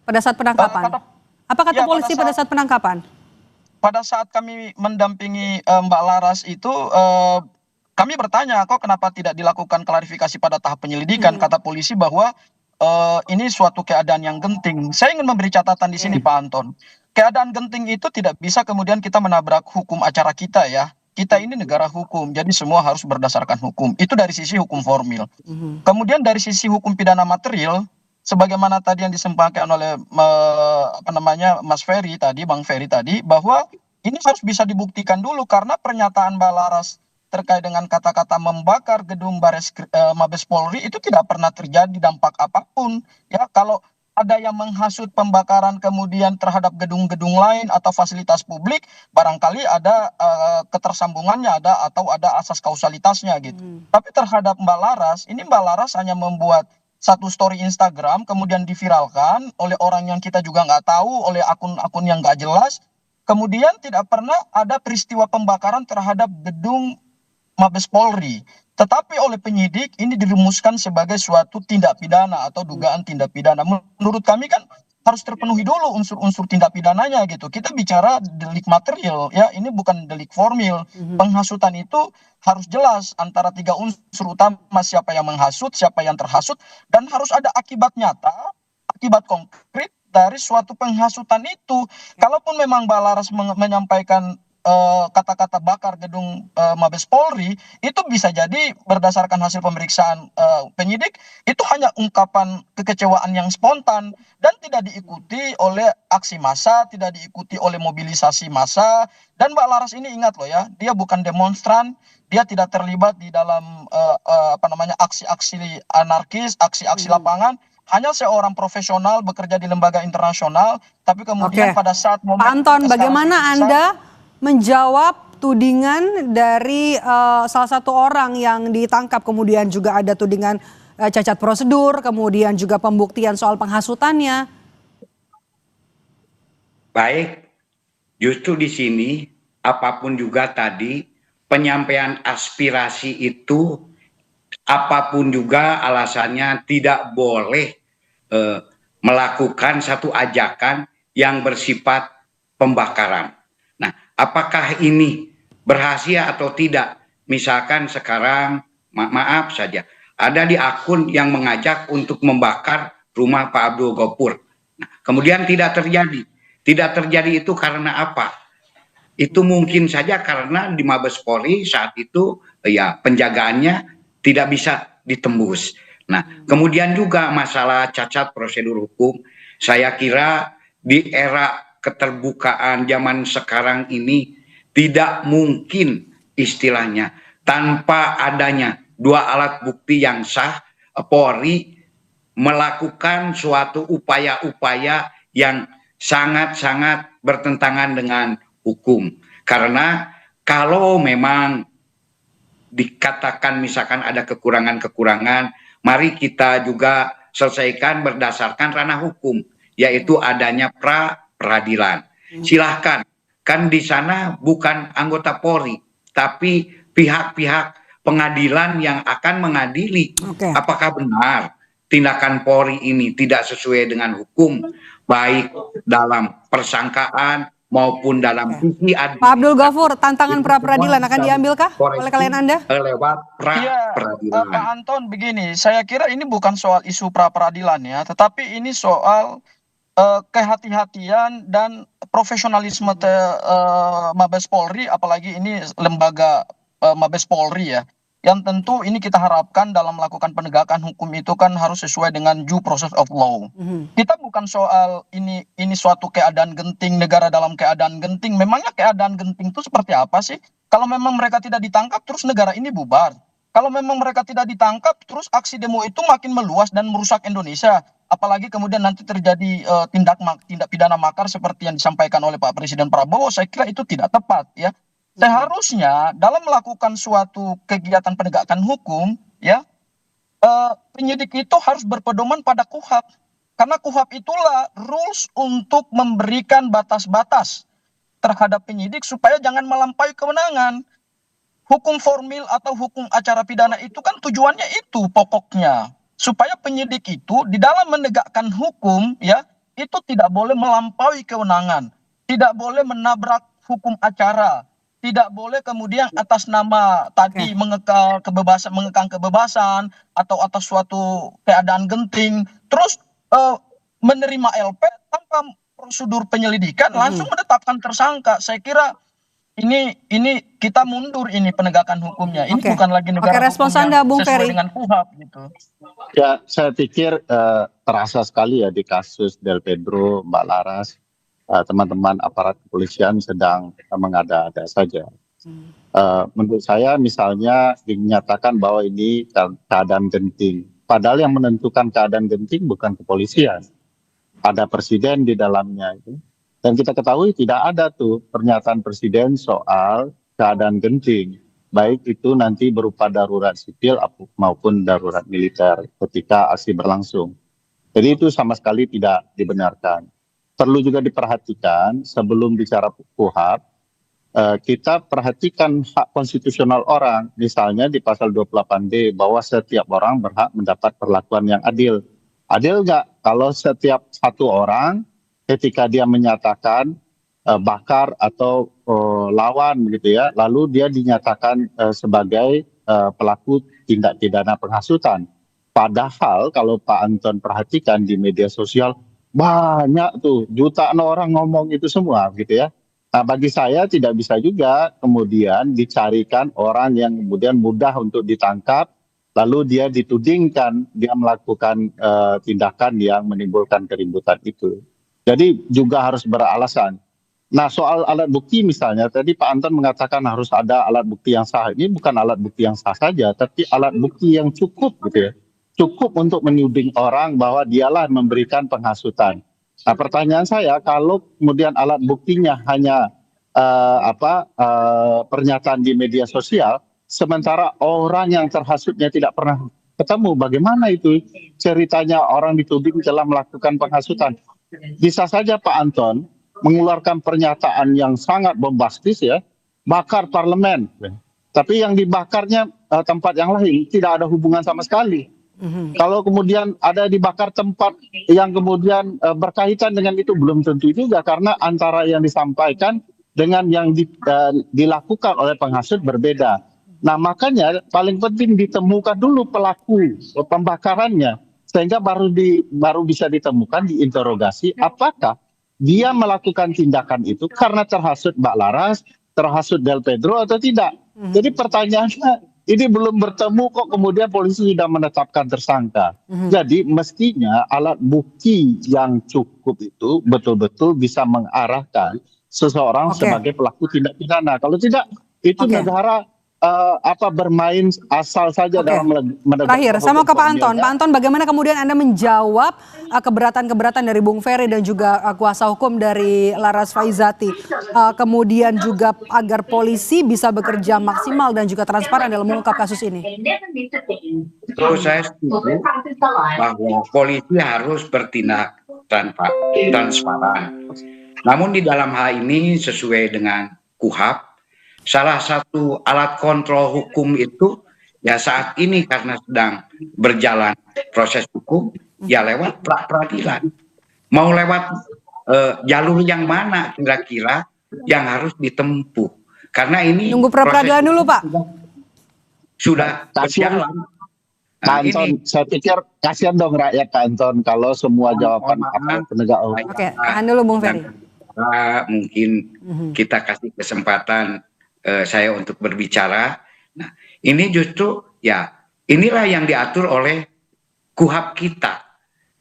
Pada saat penangkapan? Apa kata polisi pada saat penangkapan? Pada saat kami mendampingi Mbak Laras itu, kami bertanya, kok kenapa tidak dilakukan klarifikasi pada tahap penyelidikan? Kata polisi bahwa ini suatu keadaan yang genting. Saya ingin memberi catatan di sini Pak Anton. Keadaan genting itu tidak bisa kemudian kita menabrak hukum acara kita ya. Kita ini negara hukum, jadi semua harus berdasarkan hukum. Itu dari sisi hukum formil. Kemudian dari sisi hukum pidana material, sebagaimana tadi yang disampaikan oleh Mas Ferry tadi, Bang Ferry tadi, bahwa ini harus bisa dibuktikan dulu karena pernyataan Mbak Laras terkait dengan kata-kata membakar gedung Mabes Polri itu tidak pernah terjadi dampak apapun. Ya, kalau ada yang menghasut pembakaran kemudian terhadap gedung-gedung lain atau fasilitas publik, barangkali ada ketersambungannya atau ada asas kausalitasnya gitu. Tapi terhadap Mbak Laras, ini Mbak Laras hanya membuat satu story Instagram kemudian diviralkan oleh orang yang kita juga nggak tahu, oleh akun-akun yang nggak jelas. Kemudian tidak pernah ada peristiwa pembakaran terhadap gedung Mabes Polri. Tetapi oleh penyidik ini dirumuskan sebagai suatu tindak pidana atau dugaan tindak pidana. Menurut kami kan harus terpenuhi dulu unsur-unsur tindak pidananya gitu. Kita bicara delik material ya, ini bukan delik formil. Penghasutan itu harus jelas antara 3 unsur utama, siapa yang menghasut, siapa yang terhasut, dan harus ada akibat nyata, akibat konkret dari suatu penghasutan itu. Kalaupun memang Mbak Laras menyampaikan kata-kata bakar gedung Mabes Polri, itu bisa jadi berdasarkan hasil pemeriksaan penyidik itu hanya ungkapan kekecewaan yang spontan dan tidak diikuti oleh aksi massa, tidak diikuti oleh mobilisasi massa. Dan Mbak Laras ini ingat loh ya, dia bukan demonstran, dia tidak terlibat di dalam aksi-aksi anarkis, aksi-aksi lapangan. hanya seorang profesional bekerja di lembaga internasional, tapi kemudian pada saat momen Pak Anton, eskalasi bagaimana besar, Anda menjawab tudingan dari salah satu orang yang ditangkap, kemudian juga ada tudingan cacat prosedur, kemudian juga pembuktian soal penghasutannya? Baik, justru di sini apapun juga tadi penyampaian aspirasi itu apapun juga alasannya tidak boleh melakukan satu ajakan yang bersifat pembakaran. Nah, apakah ini berhasil atau tidak? Misalkan sekarang maaf saja ada di akun yang mengajak untuk membakar rumah Pak Abdul Gopur. Nah, kemudian tidak terjadi. Tidak terjadi itu karena apa? Itu mungkin saja karena di Mabes Polri saat itu ya penjagaannya tidak bisa ditembus. Nah, kemudian juga masalah cacat prosedur hukum, saya kira di era keterbukaan zaman sekarang ini tidak mungkin istilahnya tanpa adanya dua alat bukti yang sah, Polri melakukan suatu upaya-upaya yang sangat-sangat bertentangan dengan hukum. Karena kalau memang dikatakan misalkan ada kekurangan-kekurangan, mari kita juga selesaikan berdasarkan ranah hukum, yaitu adanya pra-peradilan. Silahkan, kan di sana bukan anggota Polri, tapi pihak-pihak pengadilan yang akan mengadili apakah benar tindakan Polri ini tidak sesuai dengan hukum, baik dalam persangkaan maupun dalam sisi Pak Abdul Ghafur, tantangan pra-peradilan akan diambilkah oleh klien Anda? Lewat pra-peradilan. Pak Anton, begini, saya kira ini bukan soal isu pra-peradilan ya, tetapi ini soal kehati-hatian dan profesionalisme Mabes Polri, apalagi ini lembaga Mabes Polri ya, yang tentu ini kita harapkan dalam melakukan penegakan hukum itu kan harus sesuai dengan due process of law. Kita bukan soal ini suatu keadaan genting, negara dalam keadaan genting. Memangnya keadaan genting itu seperti apa sih? Kalau memang mereka tidak ditangkap, terus negara ini bubar. Kalau memang mereka tidak ditangkap, terus aksi demo itu makin meluas dan merusak Indonesia. Apalagi kemudian nanti terjadi tindak pidana makar seperti yang disampaikan oleh Pak Presiden Prabowo, saya kira itu tidak tepat ya. Seharusnya dalam melakukan suatu kegiatan penegakan hukum, ya penyidik itu harus berpedoman pada KUHP, karena KUHP itulah rules untuk memberikan batas-batas terhadap penyidik supaya jangan melampaui kewenangan. Hukum formil atau hukum acara pidana itu kan tujuannya itu pokoknya, supaya penyidik itu di dalam menegakkan hukum ya itu tidak boleh melampaui kewenangan, tidak boleh menabrak hukum acara. Tidak boleh kemudian atas nama tadi mengekang kebebasan atau atas suatu keadaan genting terus menerima LP tanpa prosedur penyelidikan langsung menetapkan tersangka. Saya kira ini kita mundur ini penegakan hukumnya. Ini bukan lagi negara respons hukum Anda, yang Bung sesuai Ferry. dengan KUHP gitu. Ya, saya pikir terasa sekali ya di kasus Del Pedro, Mbak Laras. Teman-teman aparat kepolisian sedang mengada-ada saja. Menurut saya misalnya dinyatakan bahwa ini keadaan genting. Padahal yang menentukan keadaan genting bukan kepolisian. Ada presiden di dalamnya itu. Dan kita ketahui tidak ada tuh pernyataan presiden soal keadaan genting. Baik itu nanti berupa darurat sipil maupun darurat militer ketika aksi berlangsung. Jadi itu sama sekali tidak dibenarkan. Perlu juga diperhatikan sebelum bicara KUHP, kita perhatikan hak konstitusional orang. Misalnya di pasal 28D bahwa setiap orang berhak mendapat perlakuan yang adil. Adil nggak kalau setiap satu orang ketika dia menyatakan bakar atau lawan gitu ya, lalu dia dinyatakan sebagai pelaku tindak pidana penghasutan. Padahal kalau Pak Anton perhatikan di media sosial, banyak tuh jutaan orang ngomong itu semua gitu ya. Nah bagi saya tidak bisa juga kemudian dicarikan orang yang kemudian mudah untuk ditangkap lalu dia ditudingkan dia melakukan tindakan yang menimbulkan keributan itu. Jadi juga harus beralasan. Nah soal alat bukti misalnya tadi Pak Anton mengatakan harus ada alat bukti yang sah. Ini bukan alat bukti yang sah saja tapi alat bukti yang cukup gitu ya. cukup untuk menuding orang bahwa dialah memberikan penghasutan. Nah, pertanyaan saya, kalau kemudian alat buktinya hanya pernyataan di media sosial, sementara orang yang terhasutnya tidak pernah ketemu, bagaimana itu ceritanya orang dituding telah melakukan penghasutan? Bisa saja Pak Anton mengeluarkan pernyataan yang sangat bombastis ya, bakar parlemen, tapi yang dibakarnya tempat yang lain, tidak ada hubungan sama sekali. Kalau kemudian ada dibakar tempat yang kemudian berkaitan dengan itu, belum tentu juga, karena antara yang disampaikan dengan yang dilakukan oleh penghasut berbeda. Nah, makanya paling penting ditemukan dulu pelaku pembakarannya, sehingga baru bisa ditemukan, diinterogasi apakah dia melakukan tindakan itu karena terhasut Mbak Laras, terhasut Del Pedro atau tidak. Jadi pertanyaannya, ini belum bertemu kok kemudian polisi sudah menetapkan tersangka. Jadi mestinya alat bukti yang cukup itu betul-betul bisa mengarahkan seseorang sebagai pelaku tindak pidana. Kalau tidak, itu negara bermain asal saja dalam menegakkan. Terakhir, saya mau ke Pak Anton. Pak Anton, bagaimana kemudian Anda menjawab keberatan-keberatan dari Bung Ferry dan juga kuasa hukum dari Laras Faizati, kemudian juga agar polisi bisa bekerja maksimal dan juga transparan dalam mengungkap kasus ini? Terus saya setuju bahwa polisi harus bertindak transparan. Namun di dalam hal ini sesuai dengan KUHP, salah satu alat kontrol hukum itu ya saat ini karena sedang berjalan proses hukum ya lewat pra-peradilan. Mau lewat jalur yang mana kira-kira yang harus ditempuh? Karena ini nunggu pra-peradilan dulu, Pak. Sudah berjalan. Pak Anton, saya pikir kasihan dong rakyat Pak Anton kalau semua jawaban penegak hukum. Oke, tahan dulu Bung Ferry. Mungkin kita kasih kesempatan saya untuk berbicara. Nah, ini justru ya inilah yang diatur oleh KUHP kita.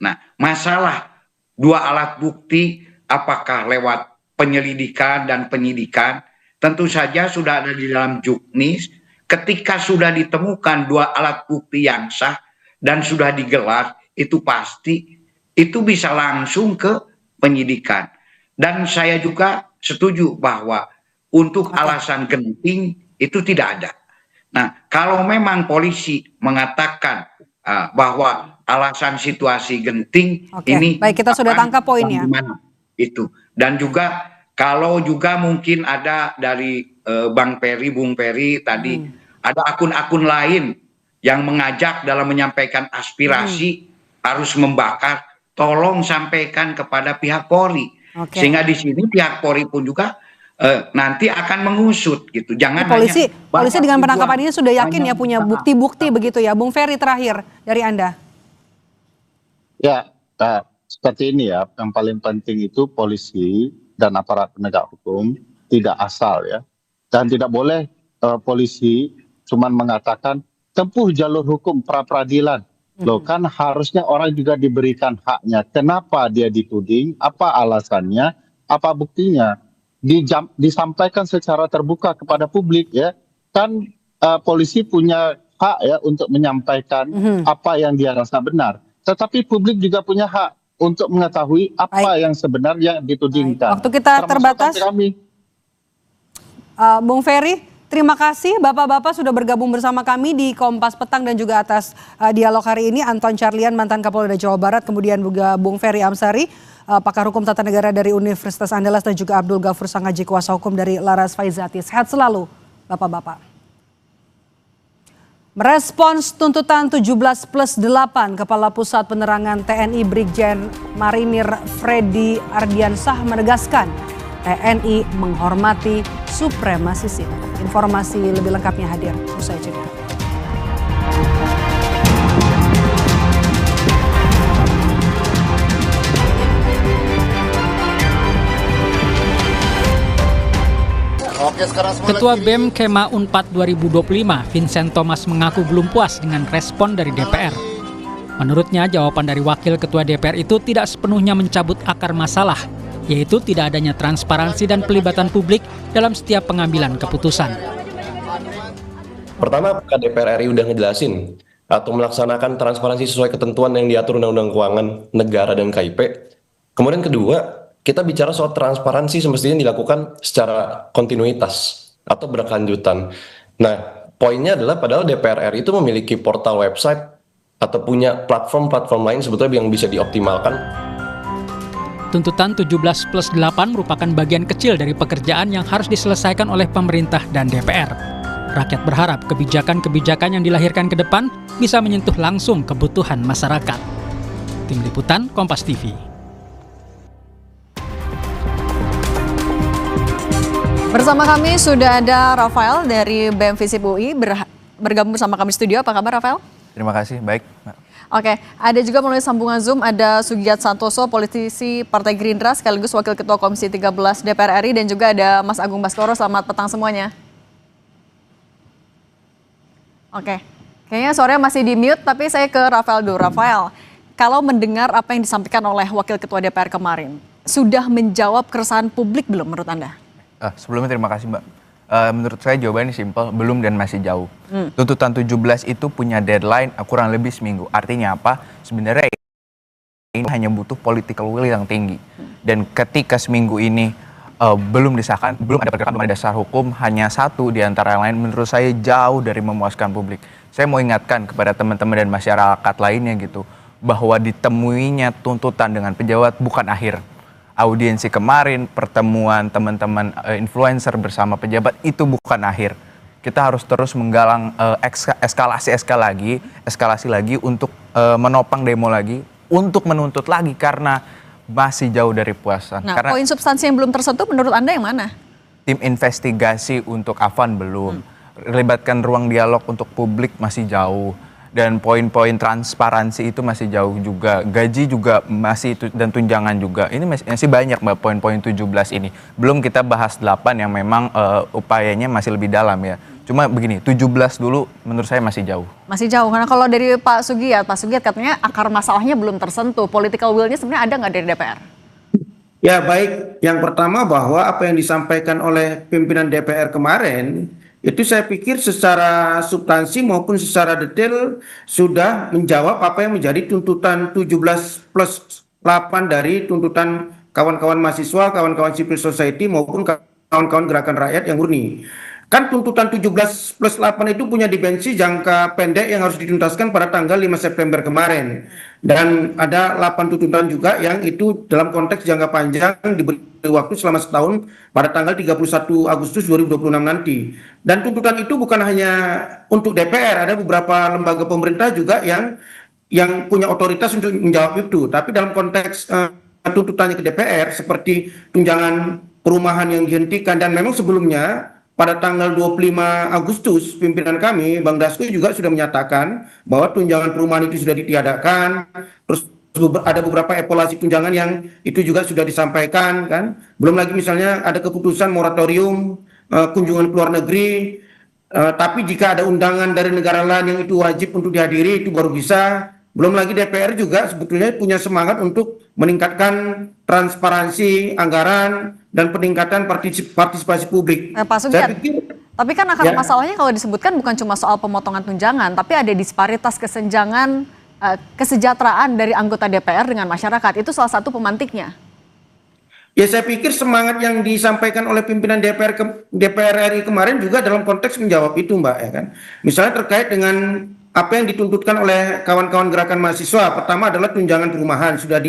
Nah, masalah dua alat bukti apakah lewat penyelidikan dan penyidikan tentu saja sudah ada di dalam juknis. Ketika sudah ditemukan dua alat bukti yang sah dan sudah digelar, itu pasti itu bisa langsung ke penyidikan. Dan saya juga setuju bahwa untuk alasan genting itu tidak ada. Nah, kalau memang polisi mengatakan bahwa alasan situasi genting ini, baik, kita sudah tangkap poinnya. Itu. Dan juga kalau juga mungkin ada dari Bung Ferry tadi ada akun-akun lain yang mengajak dalam menyampaikan aspirasi harus membakar, tolong sampaikan kepada pihak Polri. Sehingga di sini pihak Polri pun juga nanti akan mengusut gitu. Jangan polisi dengan penangkapan ini sudah yakin ya punya bukti-bukti begitu ya. Bung Ferry, terakhir dari Anda. Ya, seperti ini ya. Yang paling penting itu polisi dan aparat penegak hukum tidak asal ya. Dan tidak boleh polisi cuman mengatakan tempuh jalur hukum pra-peradilan. Loh, kan harusnya orang juga diberikan haknya. Kenapa dia dituding? Apa alasannya? Apa buktinya? Disampaikan secara terbuka kepada publik ya. Kan polisi punya hak ya untuk menyampaikan apa yang dia rasa benar. Tetapi publik juga punya hak untuk mengetahui apa yang sebenarnya ditudingkan. Waktu kita terbatas. Bung Ferry, terima kasih Bapak-Bapak sudah bergabung bersama kami di Kompas Petang dan juga atas dialog hari ini. Anton Carlian, mantan Kapolda Jawa Barat, kemudian juga Bung Ferry Amsari, pakar hukum tata negara dari Universitas Andalas, dan juga Abdul Ghafur Sangaji, kuasa hukum dari Laras Faizati. Sehat selalu Bapak-Bapak. Merespons tuntutan 17+8, Kepala Pusat Penerangan TNI Brigjen Marinir Freddy Ardiansah menegaskan TNI menghormati supremasi sipil. Informasi lebih lengkapnya hadir usai jeda. Ketua BEM Kema Unpad 2025, Vincent Thomas, mengaku belum puas dengan respon dari DPR. Menurutnya, jawaban dari Wakil Ketua DPR itu tidak sepenuhnya mencabut akar masalah, yaitu tidak adanya transparansi dan pelibatan publik dalam setiap pengambilan keputusan. Pertama, DPR RI udah ngejelasin atau melaksanakan transparansi sesuai ketentuan yang diatur Undang-Undang Keuangan Negara dan KIP. Kemudian kedua, kita bicara soal transparansi semestinya dilakukan secara kontinuitas atau berkelanjutan. Nah, poinnya adalah padahal DPR RI itu memiliki portal website atau punya platform-platform lain sebetulnya yang bisa dioptimalkan. Tuntutan 17+8 merupakan bagian kecil dari pekerjaan yang harus diselesaikan oleh pemerintah dan DPR. Rakyat berharap kebijakan-kebijakan yang dilahirkan ke depan bisa menyentuh langsung kebutuhan masyarakat. Tim Liputan Kompas TV. Bersama kami sudah ada Rafael dari BEM Visip UI bergabung bersama kami di studio. Apa kabar Rafael? Terima kasih, baik. Oke, ada juga melalui sambungan Zoom ada Sugiyat Santoso, politisi Partai Gerindra sekaligus Wakil Ketua Komisi 13 DPR RI, dan juga ada Mas Agung Baskoro. Selamat petang semuanya. Oke, kayaknya suaranya masih di mute, tapi saya ke Rafael dulu. Rafael, kalau mendengar apa yang disampaikan oleh Wakil Ketua DPR kemarin, sudah menjawab keresahan publik belum menurut Anda? Sebelumnya terima kasih Mbak. Menurut saya jawabannya simpel, belum dan masih jauh. Tuntutan 17 itu punya deadline kurang lebih seminggu. Artinya apa? Sebenarnya ini hanya butuh political will yang tinggi. Dan ketika seminggu ini belum disahkan, belum ada pergerakan, belum ada dasar hukum, hanya satu di antara yang lain, menurut saya jauh dari memuaskan publik. Saya mau ingatkan kepada teman-teman dan masyarakat lainnya gitu, bahwa ditemuinya tuntutan dengan pejabat bukan akhir. Audiensi kemarin, pertemuan teman-teman influencer bersama pejabat itu bukan akhir. Kita harus terus menggalang eskalasi lagi untuk menopang demo lagi, untuk menuntut lagi karena masih jauh dari puasan. Nah, karena poin substansi yang belum tersentuh menurut Anda yang mana? tim investigasi untuk Afan belum, libatkan ruang dialog untuk publik masih jauh. Dan poin-poin transparansi itu masih jauh juga, gaji juga masih itu, dan tunjangan juga. Ini masih banyak Mbak poin-poin 17 ini. Belum kita bahas 8 yang memang upayanya masih lebih dalam ya. Cuma begini, 17 dulu menurut saya masih jauh. Masih jauh, karena kalau dari Pak Sugiyat katanya akar masalahnya belum tersentuh. Political will-nya sebenarnya ada nggak dari DPR? Ya baik, yang pertama bahwa apa yang disampaikan oleh pimpinan DPR kemarin, itu saya pikir secara substansi maupun secara detail sudah menjawab apa yang menjadi tuntutan 17+8 dari tuntutan kawan-kawan mahasiswa, kawan-kawan civil society maupun kawan-kawan gerakan rakyat yang murni. Kan tuntutan 17+8 itu punya dimensi jangka pendek yang harus dituntaskan pada tanggal 5 September kemarin. Dan ada 8 tuntutan juga yang itu dalam konteks jangka panjang diberi waktu selama setahun pada tanggal 31 Agustus 2026 nanti. Dan tuntutan itu bukan hanya untuk DPR, ada beberapa lembaga pemerintah juga yang punya otoritas untuk menjawab itu. Tapi dalam konteks tuntutannya ke DPR seperti tunjangan perumahan yang dihentikan, dan memang sebelumnya pada tanggal 25 Agustus, pimpinan kami, Bang Dasko juga sudah menyatakan bahwa tunjangan perumahan itu sudah ditiadakan, terus ada beberapa evaluasi tunjangan yang itu juga sudah disampaikan, kan. Belum lagi misalnya ada keputusan moratorium kunjungan ke luar negeri, tapi jika ada undangan dari negara lain yang itu wajib untuk dihadiri, itu baru bisa. Belum lagi DPR juga sebetulnya punya semangat untuk meningkatkan transparansi anggaran dan peningkatan partisipasi publik. Pak Sugiyat, tapi kan akar masalahnya kalau disebutkan bukan cuma soal pemotongan tunjangan, tapi ada disparitas kesenjangan kesejahteraan dari anggota DPR dengan masyarakat. Itu salah satu pemantiknya. Ya saya pikir semangat yang disampaikan oleh pimpinan DPR RI kemarin juga dalam konteks menjawab itu Mbak, ya kan. Misalnya terkait dengan apa yang dituntutkan oleh kawan-kawan gerakan mahasiswa. Pertama adalah tunjangan perumahan sudah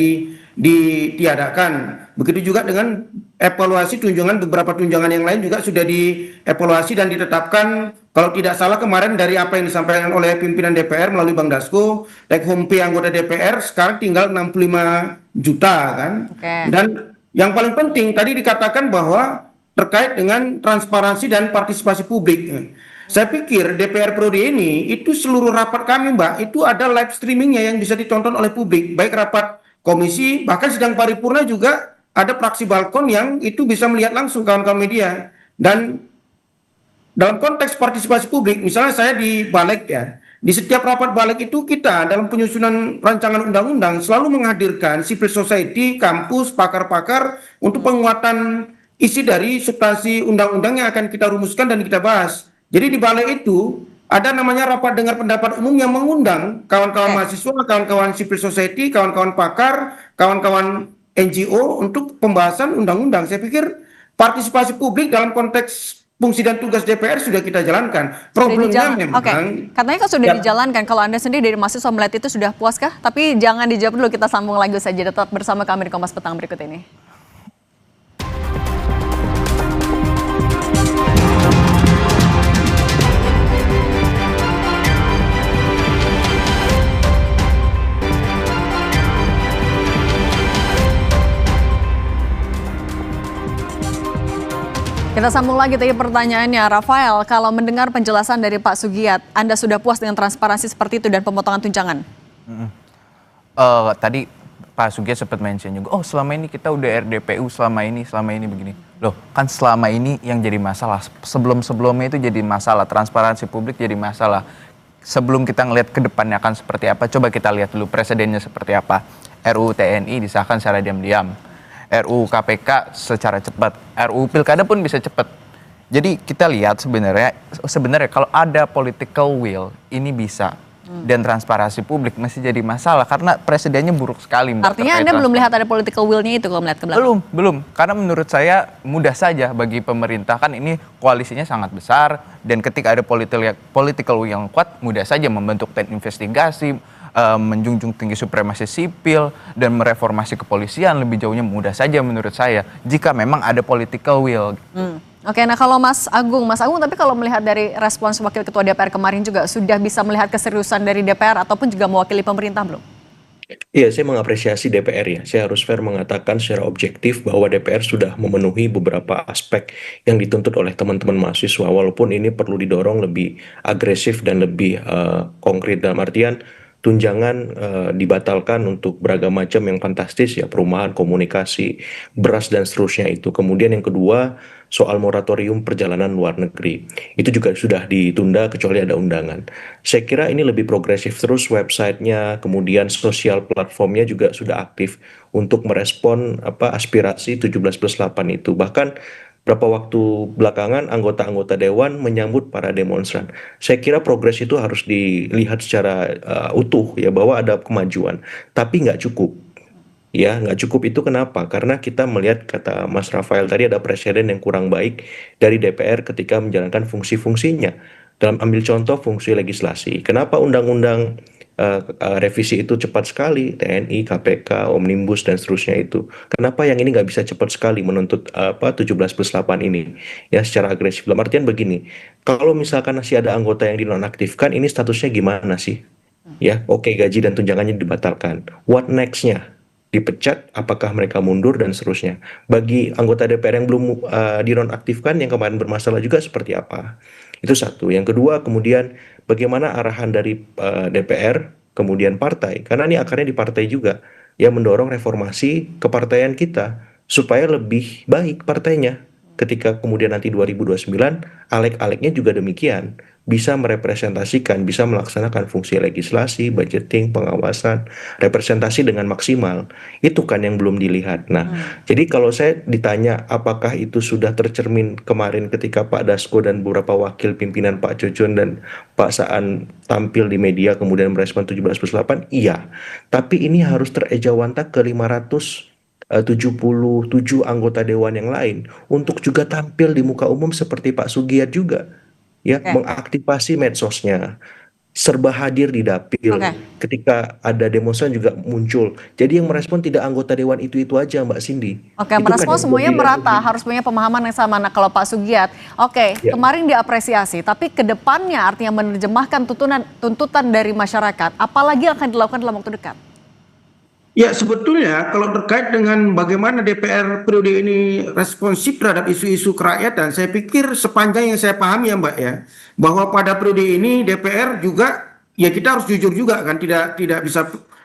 ditiadakan. Begitu juga dengan evaluasi beberapa tunjangan yang lain juga sudah dievaluasi dan ditetapkan. Kalau tidak salah kemarin dari apa yang disampaikan oleh pimpinan DPR melalui Bang Dasko, take home pay anggota DPR sekarang tinggal 65 juta kan. Dan yang paling penting tadi dikatakan bahwa terkait dengan transparansi dan partisipasi publik. Saya pikir DPR periode ini itu seluruh rapat kami Mbak, itu ada live streamingnya yang bisa ditonton oleh publik, baik rapat komisi, bahkan sidang paripurna juga ada praksi balkon yang itu bisa melihat langsung kawan-kawan media. Dan dalam konteks partisipasi publik, misalnya saya di Balek ya, di setiap rapat Balek itu kita dalam penyusunan rancangan undang-undang selalu menghadirkan civil society, kampus, pakar-pakar untuk penguatan isi dari substansi undang-undang yang akan kita rumuskan dan kita bahas. Jadi di balai itu ada namanya rapat dengar pendapat umum yang mengundang kawan-kawan mahasiswa, kawan-kawan civil society, kawan-kawan pakar, kawan-kawan NGO untuk pembahasan undang-undang. Saya pikir partisipasi publik dalam konteks fungsi dan tugas DPR sudah kita jalankan. Problemnya memang katanya kan sudah dijalankan. Kalau Anda sendiri dari mahasiswa melihat itu sudah puaskah? Tapi jangan dijawab dulu, kita sambung lagi saja. Tetap bersama kami di Kompas Petang berikut ini. Kita sambung lagi tadi pertanyaannya, Rafael, kalau mendengar penjelasan dari Pak Sugiat, Anda sudah puas dengan transparansi seperti itu dan pemotongan tunjangan? Tadi Pak Sugiat sempat mention juga, oh selama ini kita udah RDPU, selama ini begini. Loh, kan selama ini yang jadi masalah, sebelum-sebelumnya itu jadi masalah, transparansi publik jadi masalah. Sebelum kita ngelihat ke depannya akan seperti apa, coba kita lihat dulu presidennya seperti apa. RUU TNI disahkan secara diam-diam. RUU KPK secara cepat, RUU Pilkada pun bisa cepat. Jadi kita lihat sebenarnya kalau ada political will ini bisa, dan transparansi publik masih jadi masalah karena presidennya buruk sekali. Artinya Anda belum lihat ada political will-nya itu kalau melihat ke belakang? Belum, karena menurut saya mudah saja bagi pemerintah, kan ini koalisinya sangat besar dan ketika ada political will yang kuat mudah saja membentuk tim investigasi, menjunjung tinggi supremasi sipil dan mereformasi kepolisian lebih jauhnya mudah saja menurut saya jika memang ada political will. Oke, nah kalau Mas Agung, tapi kalau melihat dari respons Wakil Ketua DPR kemarin juga sudah bisa melihat keseriusan dari DPR ataupun juga mewakili pemerintah belum? Iya, saya mengapresiasi DPR ya. Saya harus fair mengatakan secara objektif bahwa DPR sudah memenuhi beberapa aspek yang dituntut oleh teman-teman mahasiswa, walaupun ini perlu didorong lebih agresif dan lebih konkret, dalam artian tunjangan dibatalkan untuk beragam macam yang fantastis ya, perumahan, komunikasi, beras dan seterusnya itu. Kemudian yang kedua, soal moratorium perjalanan luar negeri. Itu juga sudah ditunda kecuali ada undangan. Saya kira ini lebih progresif terus, websitenya, kemudian sosial platformnya juga sudah aktif untuk merespon aspirasi 17+8 itu. Bahkan berapa waktu belakangan anggota-anggota dewan menyambut para demonstran. Saya kira progres itu harus dilihat secara utuh ya, bahwa ada kemajuan, tapi nggak cukup. Ya, nggak cukup itu kenapa? Karena kita melihat, kata Mas Rafael tadi, ada presiden yang kurang baik dari DPR ketika menjalankan fungsi-fungsinya. Dalam ambil contoh fungsi legislasi. Kenapa undang-undang revisi itu cepat sekali, TNI, KPK, Omnibus dan seterusnya itu. Kenapa yang ini nggak bisa cepat sekali menuntut 17+8 ini ya secara agresif? Dalam artian begini, kalau misalkan masih ada anggota yang dinonaktifkan, ini statusnya gimana sih? Ya, oke, gaji dan tunjangannya dibatalkan. What next-nya? Dipecat, apakah mereka mundur dan seterusnya. Bagi anggota DPR yang belum dinonaktifkan yang kemarin bermasalah juga seperti apa? Itu satu. Yang kedua, kemudian bagaimana arahan dari DPR, kemudian partai, karena ini akarnya di partai juga, yang mendorong reformasi kepartaian kita supaya lebih baik partainya. Ketika kemudian nanti 2029, alek-aleknya juga demikian, bisa merepresentasikan, bisa melaksanakan fungsi legislasi, budgeting, pengawasan, representasi dengan maksimal. Itu kan yang belum dilihat. Nah, jadi kalau saya ditanya apakah itu sudah tercermin kemarin ketika Pak Dasko dan beberapa wakil pimpinan Pak Cucun dan Pak Saan tampil di media kemudian merespon 17+8, iya. Tapi ini harus terejawantah ke 577 anggota dewan yang lain untuk juga tampil di muka umum seperti Pak Sugiat juga. Ya, mengaktifasi medsosnya, serba hadir di dapil. Ketika ada demonstran juga muncul. Jadi yang merespon tidak anggota dewan itu aja, Mbak Cindy. Merespon kan semuanya merata, harus punya pemahaman yang sama. Nah, kalau Pak Sugiat, kemarin diapresiasi, tapi ke depannya artinya menerjemahkan tuntutan dari masyarakat, apalagi akan dilakukan dalam waktu dekat? Ya, sebetulnya kalau terkait dengan bagaimana DPR periode ini responsif terhadap isu-isu kerakyatan, saya pikir sepanjang yang saya pahami ya Mbak ya, bahwa pada periode ini DPR juga, ya kita harus jujur juga kan, tidak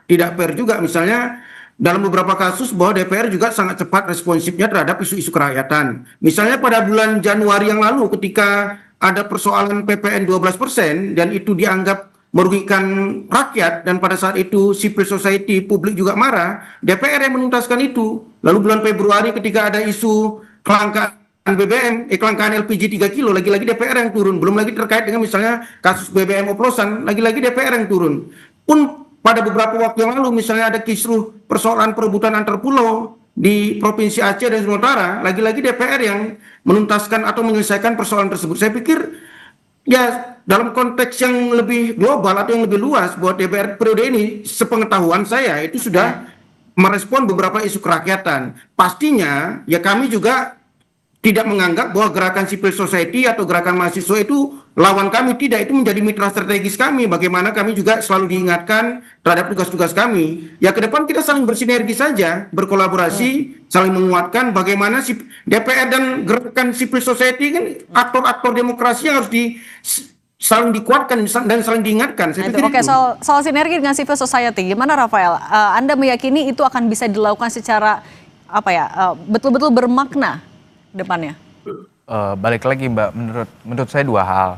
fair juga. Misalnya dalam beberapa kasus bahwa DPR juga sangat cepat responsifnya terhadap isu-isu kerakyatan. Misalnya pada bulan Januari yang lalu ketika ada persoalan PPN 12% dan itu dianggap merugikan rakyat, dan pada saat itu civil society, publik juga marah, DPR yang menuntaskan itu. Lalu bulan Februari ketika ada isu kelangkaan BBM, kelangkaan LPG 3 kilo, lagi-lagi DPR yang turun. Belum lagi terkait dengan misalnya kasus BBM oplosan, lagi-lagi DPR yang turun. Pun pada beberapa waktu yang lalu misalnya ada kisruh persoalan perebutan antar pulau di Provinsi Aceh dan Sumatera, lagi-lagi DPR yang menuntaskan atau menyelesaikan persoalan tersebut. Saya pikir ya dalam konteks yang lebih global atau yang lebih luas buat DPR periode ini, sepengetahuan saya itu sudah merespon beberapa isu kerakyatan. Pastinya ya kami juga tidak menganggap bahwa gerakan civil society atau gerakan mahasiswa itu lawan kami, tidak, itu menjadi mitra strategis kami. Bagaimana kami juga selalu diingatkan terhadap tugas-tugas kami. Ya ke depan kita saling bersinergi saja, berkolaborasi, saling menguatkan. Bagaimana DPR dan gerakan civil society kan aktor-aktor demokrasi yang harus saling dikuatkan dan saling diingatkan. Saya pikir Oke, itu. soal sinergi dengan civil society, gimana Rafael? Anda meyakini itu akan bisa dilakukan secara betul-betul bermakna depannya? Balik lagi Mbak, menurut saya dua hal.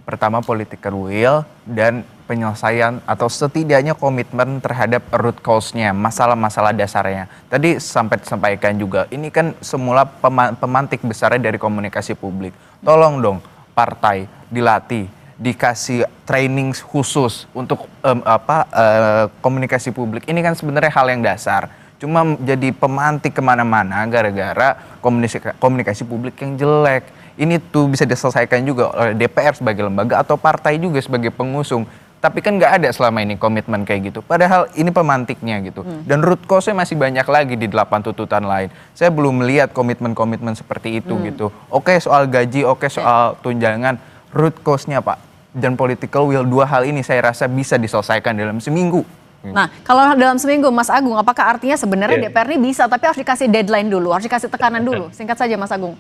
Pertama political will dan penyelesaian atau setidaknya komitmen terhadap root cause-nya, masalah-masalah dasarnya. Tadi sampaikan juga, ini kan semula pemantik besarnya dari komunikasi publik. Tolong dong partai dilatih, dikasih training khusus untuk komunikasi publik. Ini kan sebenarnya hal yang dasar. Cuma jadi pemantik kemana-mana gara-gara komunikasi publik yang jelek. Ini tuh bisa diselesaikan juga oleh DPR sebagai lembaga atau partai juga sebagai pengusung. Tapi kan nggak ada selama ini komitmen kayak gitu. Padahal ini pemantiknya gitu. Dan root cause-nya masih banyak lagi di 8 tuntutan lain. Saya belum melihat komitmen-komitmen seperti itu gitu. Oke soal gaji, oke soal tunjangan. Root cause-nya Pak dan political will, dua hal ini saya rasa bisa diselesaikan dalam seminggu. Nah, kalau dalam seminggu, Mas Agung, apakah artinya sebenarnya DPR ini bisa, tapi harus dikasih deadline dulu, harus dikasih tekanan dulu? Singkat saja, Mas Agung.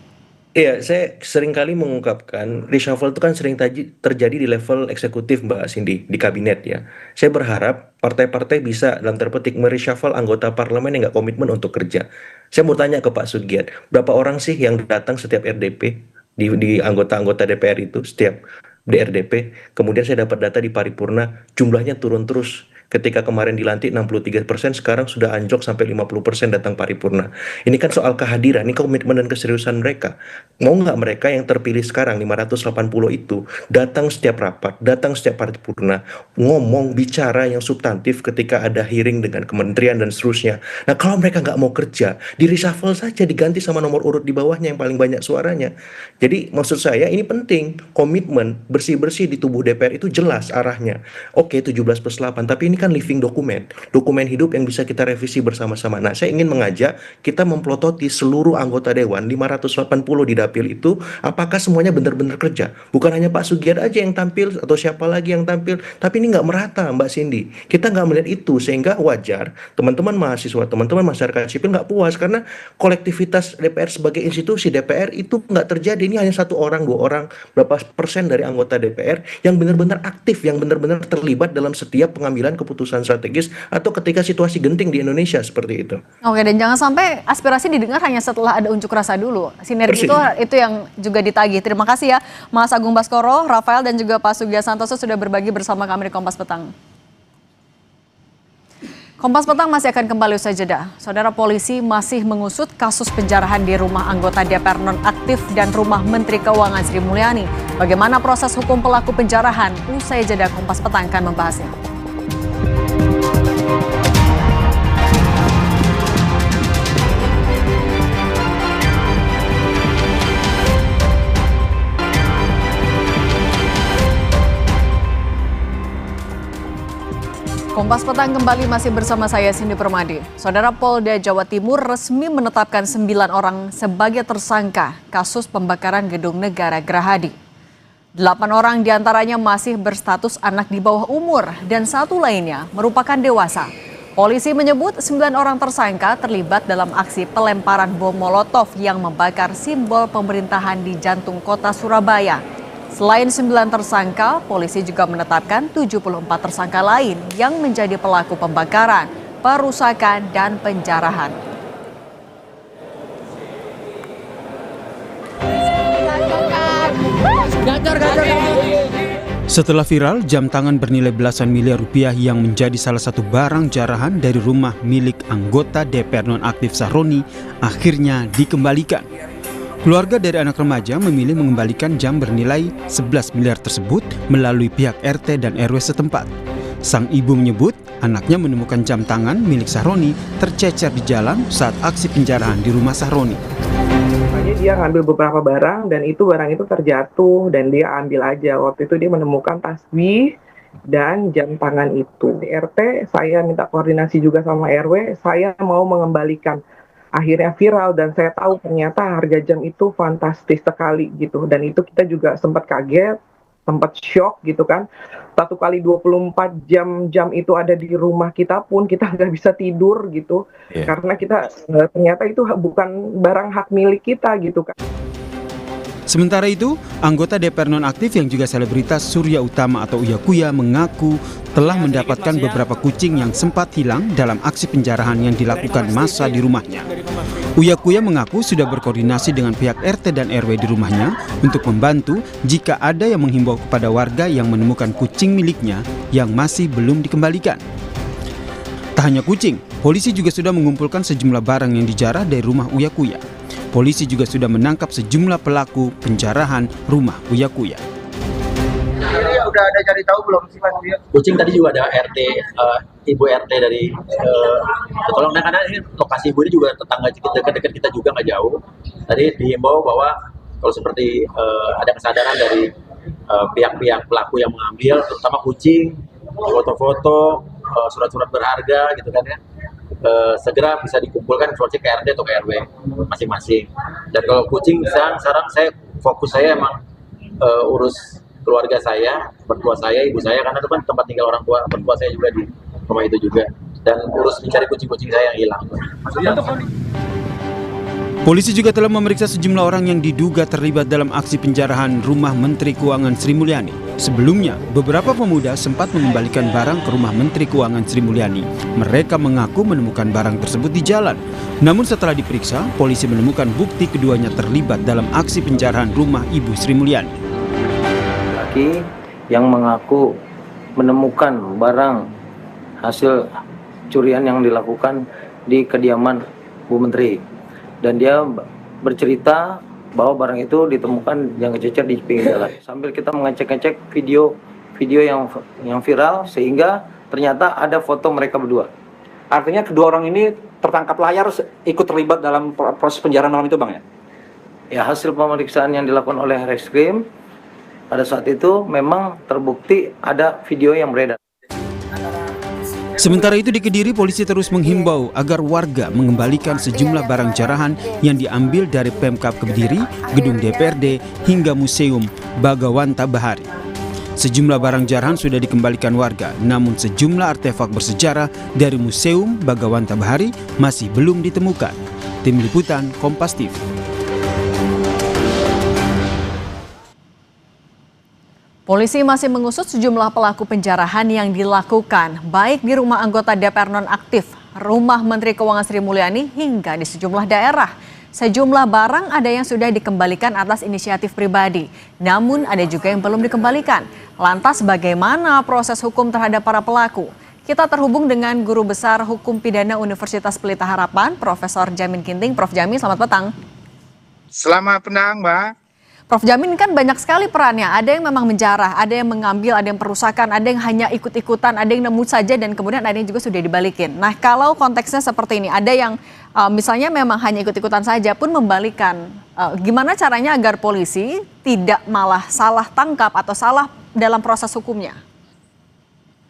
Iya, saya sering kali mengungkapkan reshuffle itu kan sering terjadi di level eksekutif Mbak Cindy, di kabinet ya. Saya berharap partai-partai bisa dalam terpetik mereshuffle anggota parlemen yang nggak komitmen untuk kerja. Saya mau tanya ke Pak Sugiat, berapa orang sih yang datang setiap RDP di anggota-anggota DPR itu, setiap DRDP, kemudian saya dapat data di paripurna, jumlahnya turun terus. Ketika kemarin dilantik 63%, sekarang sudah anjlok sampai 50% datang paripurna. Ini kan soal kehadiran, ini komitmen dan keseriusan mereka. Mau nggak mereka yang terpilih sekarang 580 itu datang setiap rapat, datang setiap paripurna, ngomong, bicara yang substantif ketika ada hearing dengan kementerian dan seterusnya. Nah kalau mereka nggak mau kerja, di reshuffle saja, diganti sama nomor urut di bawahnya yang paling banyak suaranya. Jadi maksud saya ini penting, komitmen bersih-bersih di tubuh DPR itu jelas arahnya. Oke 17+8, tapi ini kan living dokumen hidup yang bisa kita revisi bersama-sama. Nah, saya ingin mengajak kita memplototi seluruh anggota dewan 580 di dapil itu, apakah semuanya benar-benar kerja? Bukan hanya Pak Sugiat aja yang tampil atau siapa lagi yang tampil, tapi ini nggak merata, Mbak Cindy. Kita nggak melihat itu, sehingga wajar teman-teman mahasiswa, teman-teman masyarakat sipil nggak puas karena kolektivitas DPR sebagai institusi DPR itu nggak terjadi. Ini hanya 1 orang, 2 orang, berapa persen dari anggota DPR yang benar-benar aktif, yang benar-benar terlibat dalam setiap pengambilan keputusan strategis atau ketika situasi genting di Indonesia seperti itu. Oke, dan jangan sampai aspirasi didengar hanya setelah ada unjuk rasa dulu. Sinergi itu yang juga ditagih. Terima kasih ya Mas Agung Baskoro, Rafael dan juga Pak Sugiat Santoso sudah berbagi bersama kami di Kompas Petang. Kompas Petang masih akan kembali usai jeda. Saudara, polisi masih mengusut kasus penjarahan di rumah anggota DPR nonaktif dan rumah Menteri Keuangan Sri Mulyani. Bagaimana proses hukum pelaku penjarahan? Usai jeda, Kompas Petang akan membahasnya. Kompas Petang kembali masih bersama saya Cindy Permadi. Saudara, Polda Jawa Timur resmi menetapkan 9 orang sebagai tersangka kasus pembakaran gedung negara Gerahadi. 8 orang diantaranya masih berstatus anak di bawah umur dan 1 lainnya merupakan dewasa. Polisi menyebut 9 orang tersangka terlibat dalam aksi pelemparan bom Molotov yang membakar simbol pemerintahan di jantung kota Surabaya. Selain 9 tersangka, polisi juga menetapkan 74 tersangka lain yang menjadi pelaku pembakaran, perusakan, dan penjarahan. Setelah viral, jam tangan bernilai belasan miliar rupiah yang menjadi salah satu barang jarahan dari rumah milik anggota DPR nonaktif Sahroni akhirnya dikembalikan. Keluarga dari anak remaja memilih mengembalikan jam bernilai 11 miliar tersebut melalui pihak RT dan RW setempat. Sang ibu menyebut anaknya menemukan jam tangan milik Sahroni tercecer di jalan saat aksi penjarahan di rumah Sahroni. Dia ngambil beberapa barang dan barang itu terjatuh dan dia ambil aja. Waktu itu dia menemukan tasbih dan jam tangan itu. Di RT saya minta koordinasi juga sama RW, saya mau mengembalikan. Akhirnya viral dan saya tahu ternyata harga jam itu fantastis sekali gitu. Dan itu kita juga sempat kaget, sempat shock gitu kan. 1 kali 24 jam itu ada di rumah kita pun kita nggak bisa tidur gitu. Karena kita ternyata itu bukan barang hak milik kita gitu kan. Sementara itu, anggota DPR nonaktif yang juga selebritas Surya Utama atau Uya Kuya mengaku telah mendapatkan beberapa kucing yang sempat hilang dalam aksi penjarahan yang dilakukan massa di rumahnya. Uya Kuya mengaku sudah berkoordinasi dengan pihak RT dan RW di rumahnya untuk membantu jika ada yang menghimbau kepada warga yang menemukan kucing miliknya yang masih belum dikembalikan. Tak hanya kucing, polisi juga sudah mengumpulkan sejumlah barang yang dijarah dari rumah Uya Kuya. Polisi juga sudah menangkap sejumlah pelaku penjarahan rumah Uya Kuya. Ini udah ada cari tahu belum sih Mas? Kucing tadi juga ada RT, ibu RT dari tolong karena ini lokasi ibu ini juga tetangga dekat-dekat kita juga nggak jauh. Tadi dihimbau bahwa kalau seperti ada kesadaran dari pihak-pihak pelaku yang mengambil, terutama kucing, foto-foto, surat-surat berharga gitu kan ya. Segera bisa dikumpulkan informasi ke RT atau ke RW masing-masing. Dan kalau kucing sekarang fokus saya emang urus keluarga saya, mertua saya, ibu saya, karena itu kan tempat tinggal orang tua, mertua saya juga di rumah itu juga, dan urus mencari kucing-kucing saya yang hilang. Polisi juga telah memeriksa sejumlah orang yang diduga terlibat dalam aksi penjarahan rumah Menteri Keuangan Sri Mulyani. Sebelumnya, beberapa pemuda sempat mengembalikan barang ke rumah Menteri Keuangan Sri Mulyani. Mereka mengaku menemukan barang tersebut di jalan. Namun setelah diperiksa, polisi menemukan bukti keduanya terlibat dalam aksi penjarahan rumah Ibu Sri Mulyani. Laki yang mengaku menemukan barang hasil curian yang dilakukan di kediaman Bu Menteri. Dan dia bercerita bahwa barang itu ditemukan yang kececer di pinggir jalan. Sambil kita mengecek-ngecek video yang viral, sehingga ternyata ada foto mereka berdua. Artinya kedua orang ini tertangkap layar ikut terlibat dalam proses penjarahan malam itu, Bang ya? Ya, hasil pemeriksaan yang dilakukan oleh Reskrim pada saat itu memang terbukti ada video yang beredar. Sementara itu di Kediri, polisi terus menghimbau agar warga mengembalikan sejumlah barang jarahan yang diambil dari Pemkab Kediri, gedung DPRD, hingga Museum Bagawanta Bahari. Sejumlah barang jarahan sudah dikembalikan warga, namun sejumlah artefak bersejarah dari Museum Bagawanta Bahari masih belum ditemukan. Tim Liputan Kompas TV. Polisi masih mengusut sejumlah pelaku penjarahan yang dilakukan, baik di rumah anggota DPR nonaktif, rumah Menteri Keuangan Sri Mulyani, hingga di sejumlah daerah. Sejumlah barang ada yang sudah dikembalikan atas inisiatif pribadi, namun ada juga yang belum dikembalikan. Lantas bagaimana proses hukum terhadap para pelaku? Kita terhubung dengan Guru Besar Hukum Pidana Universitas Pelita Harapan, Profesor Jamin Ginting. Prof. Jamin, selamat petang. Selamat petang, Mbak. Prof. Jamin, kan banyak sekali perannya, ada yang memang menjarah, ada yang mengambil, ada yang perusakan, ada yang hanya ikut-ikutan, ada yang nemu saja, dan kemudian ada yang juga sudah dibalikin. Nah, kalau konteksnya seperti ini, ada yang misalnya memang hanya ikut-ikutan saja pun membalikan, gimana caranya agar polisi tidak malah salah tangkap atau salah dalam proses hukumnya?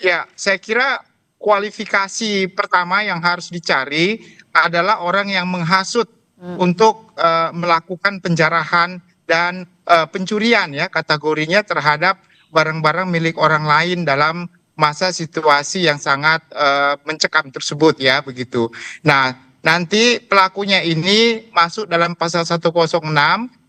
Ya, saya kira kualifikasi pertama yang harus dicari adalah orang yang menghasut untuk melakukan penjarahan dan pencurian ya kategorinya terhadap barang-barang milik orang lain dalam masa situasi yang sangat mencekam tersebut ya begitu. Nah, nanti pelakunya ini masuk dalam pasal 106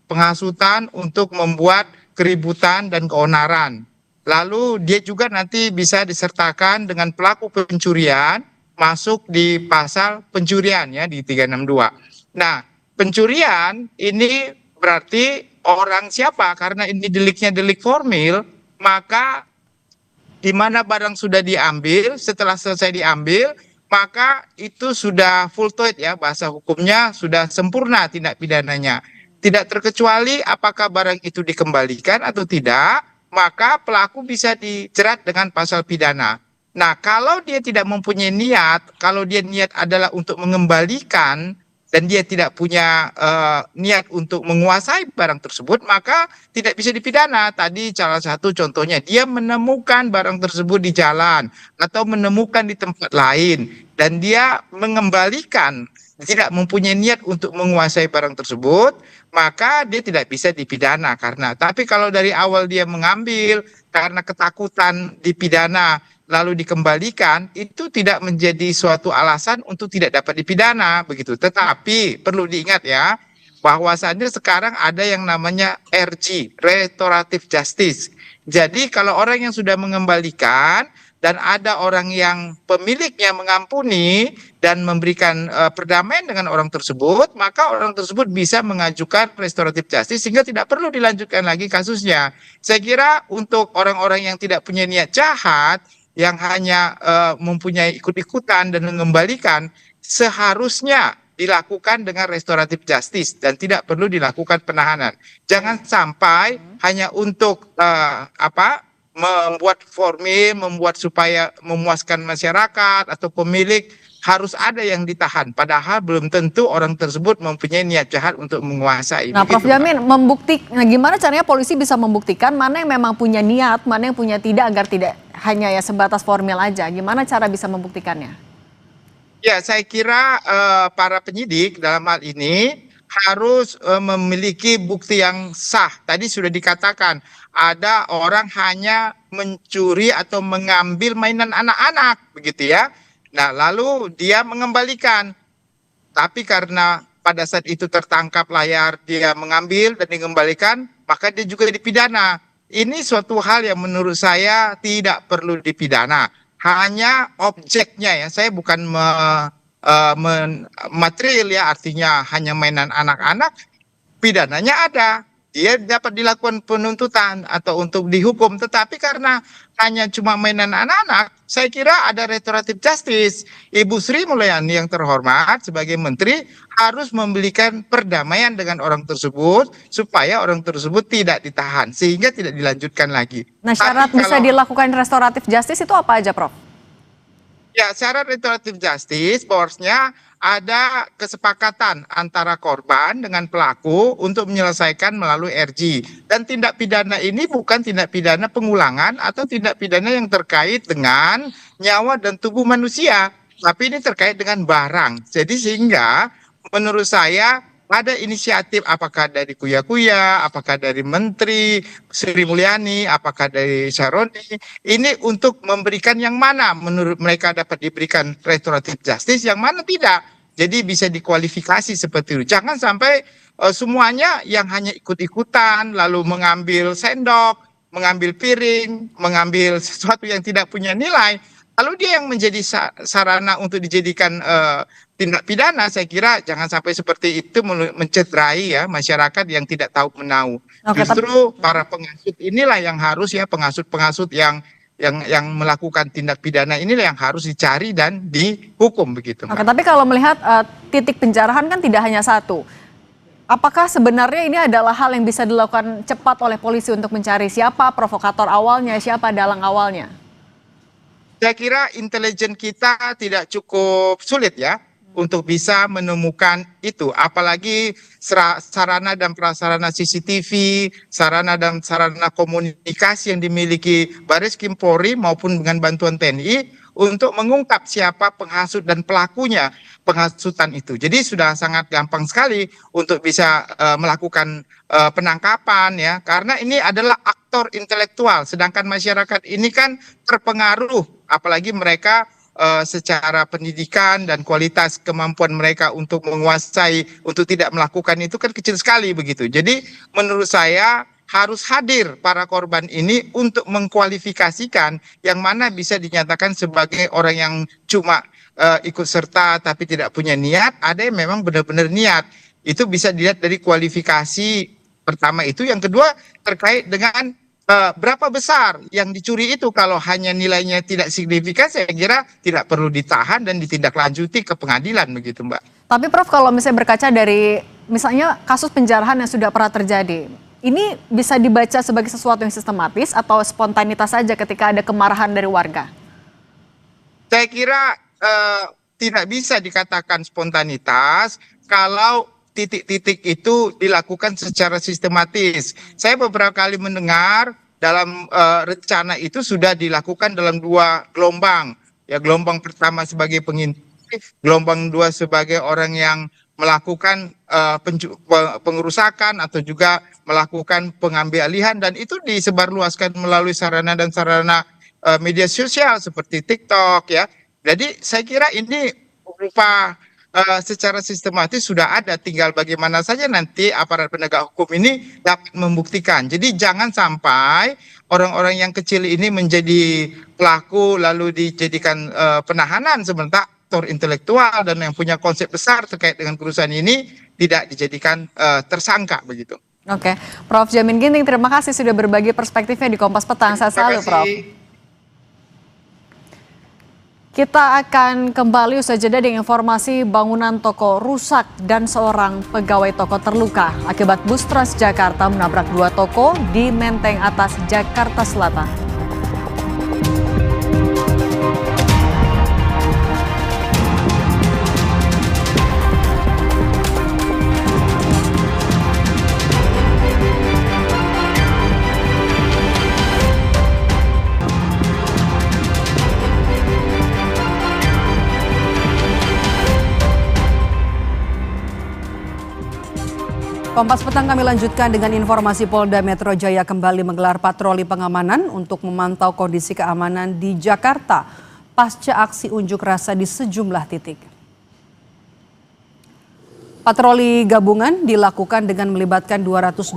penghasutan untuk membuat keributan dan keonaran. Lalu dia juga nanti bisa disertakan dengan pelaku pencurian masuk di pasal pencurian ya di 362. Nah, pencurian ini berarti orang siapa? Karena ini deliknya delik formil, maka di mana barang sudah diambil, setelah selesai diambil, maka itu sudah full toid ya, bahasa hukumnya sudah sempurna tindak pidananya. tidak terkecuali apakah barang itu dikembalikan atau tidak, maka pelaku bisa dijerat dengan pasal pidana. Nah, kalau dia tidak mempunyai niat, kalau dia niat adalah untuk mengembalikan dan dia tidak punya niat untuk menguasai barang tersebut, maka tidak bisa dipidana. Tadi salah satu contohnya, dia menemukan barang tersebut di jalan atau menemukan di tempat lain dan dia mengembalikan, tidak mempunyai niat untuk menguasai barang tersebut, maka dia tidak bisa dipidana. Tapi kalau dari awal dia mengambil karena ketakutan dipidana lalu dikembalikan, itu tidak menjadi suatu alasan untuk tidak dapat dipidana begitu. Tetapi perlu diingat ya, bahwasannya sekarang ada yang namanya RJ, Restorative Justice. Jadi kalau orang yang sudah mengembalikan dan ada orang yang pemiliknya mengampuni dan memberikan perdamaian dengan orang tersebut, maka orang tersebut bisa mengajukan restoratif justice sehingga tidak perlu dilanjutkan lagi kasusnya. Saya kira untuk orang-orang yang tidak punya niat jahat, yang hanya mempunyai ikut-ikutan dan mengembalikan, seharusnya dilakukan dengan restoratif justice dan tidak perlu dilakukan penahanan. Jangan sampai hanya untuk membuat formil, membuat supaya memuaskan masyarakat atau pemilik, harus ada yang ditahan. Padahal belum tentu orang tersebut mempunyai niat jahat untuk menguasai. Nah, Prof Jamin, gimana caranya polisi bisa membuktikan mana yang memang punya niat, mana yang punya tidak, agar tidak hanya ya sebatas formil aja. Gimana cara bisa membuktikannya? Ya, saya kira para penyidik dalam hal ini harus memiliki bukti yang sah. Tadi sudah dikatakan, ada orang hanya mencuri atau mengambil mainan anak-anak, begitu ya. Nah, lalu dia mengembalikan. Tapi karena pada saat itu tertangkap layar dia mengambil dan dikembalikan, maka dia juga dipidana. Ini suatu hal yang menurut saya tidak perlu dipidana. Hanya objeknya ya, saya bukan material ya, artinya hanya mainan anak-anak, pidananya ada. Dia dapat dilakukan penuntutan atau untuk dihukum, tetapi karena hanya cuma mainan anak-anak, saya kira ada restoratif justice. Ibu Sri Mulyani yang terhormat sebagai menteri harus memberikan perdamaian dengan orang tersebut supaya orang tersebut tidak ditahan sehingga tidak dilanjutkan lagi. Nah, syarat bisa dilakukan restoratif justice itu apa aja, Prof? Ya, syarat restoratif justice bahwasanya ada kesepakatan antara korban dengan pelaku untuk menyelesaikan melalui RJ. Dan tindak pidana ini bukan tindak pidana pengulangan atau tindak pidana yang terkait dengan nyawa dan tubuh manusia, tapi ini terkait dengan barang. Jadi sehingga menurut saya ada inisiatif, apakah dari Kuya-Kuya, apakah dari Menteri Sri Mulyani, apakah dari Saroni, ini untuk memberikan yang mana menurut mereka dapat diberikan restoratif justice, yang mana tidak. Jadi bisa dikualifikasi seperti itu. Jangan sampai semuanya yang hanya ikut-ikutan, lalu mengambil sendok, mengambil piring, mengambil sesuatu yang tidak punya nilai, lalu dia yang menjadi sarana untuk dijadikan tindak pidana. Saya kira jangan sampai seperti itu mencederai ya masyarakat yang tidak tahu menahu. Justru para pengasuh inilah yang harus ya, pengasuh-pengasuh yang melakukan tindak pidana inilah yang harus dicari dan dihukum begitu. Oke, tapi kalau melihat titik penjarahan kan tidak hanya satu. Apakah sebenarnya ini adalah hal yang bisa dilakukan cepat oleh polisi untuk mencari siapa provokator awalnya, siapa dalang awalnya? Saya kira intelijen kita tidak cukup sulit ya untuk bisa menemukan itu. Apalagi sarana dan prasarana CCTV, sarana dan sarana komunikasi yang dimiliki Baris Krim Polri maupun dengan bantuan TNI untuk mengungkap siapa penghasut dan pelakunya penghasutan itu. Jadi sudah sangat gampang sekali untuk bisa melakukan penangkapan ya, karena ini adalah aktor intelektual, sedangkan masyarakat ini kan terpengaruh, apalagi mereka secara pendidikan dan kualitas kemampuan mereka untuk menguasai, untuk tidak melakukan itu kan kecil sekali begitu. Jadi menurut saya harus hadir para korban ini untuk mengkualifikasikan yang mana bisa dinyatakan sebagai orang yang cuma ikut serta tapi tidak punya niat, ada yang memang benar-benar niat. Itu bisa dilihat dari kualifikasi pertama itu. Yang kedua terkait dengan berapa besar yang dicuri itu. Kalau hanya nilainya tidak signifikan, saya kira tidak perlu ditahan dan ditindaklanjuti ke pengadilan begitu, Mbak. Tapi Prof, kalau misalnya berkaca dari misalnya kasus penjarahan yang sudah pernah terjadi, ini bisa dibaca sebagai sesuatu yang sistematis atau spontanitas saja ketika ada kemarahan dari warga? Saya kira tidak bisa dikatakan spontanitas kalau titik-titik itu dilakukan secara sistematis. Saya beberapa kali mendengar dalam rencana itu sudah dilakukan dalam 2 gelombang. Ya, gelombang pertama sebagai pengintip, gelombang 2 sebagai orang yang melakukan pengerusakan atau juga melakukan pengambil-alihan, dan itu disebarluaskan melalui sarana dan sarana media sosial seperti TikTok ya. Jadi saya kira ini berupa secara sistematis sudah ada, tinggal bagaimana saja nanti aparat penegak hukum ini dapat membuktikan. Jadi jangan sampai orang-orang yang kecil ini menjadi pelaku lalu dijadikan penahanan, sementara aktor intelektual dan yang punya konsep besar terkait dengan kerusuhan ini tidak dijadikan tersangka begitu. Oke, Prof. Jamin Ginting, terima kasih sudah berbagi perspektifnya di Kompas Petang. Saya selalu, Prof. Kita akan kembali usai jeda dengan informasi bangunan toko rusak dan seorang pegawai toko terluka akibat bus Transjakarta menabrak 2 toko di Menteng Atas, Jakarta Selatan. Kompas Petang kami lanjutkan dengan informasi Polda Metro Jaya kembali menggelar patroli pengamanan untuk memantau kondisi keamanan di Jakarta pasca aksi unjuk rasa di sejumlah titik. Patroli gabungan dilakukan dengan melibatkan 288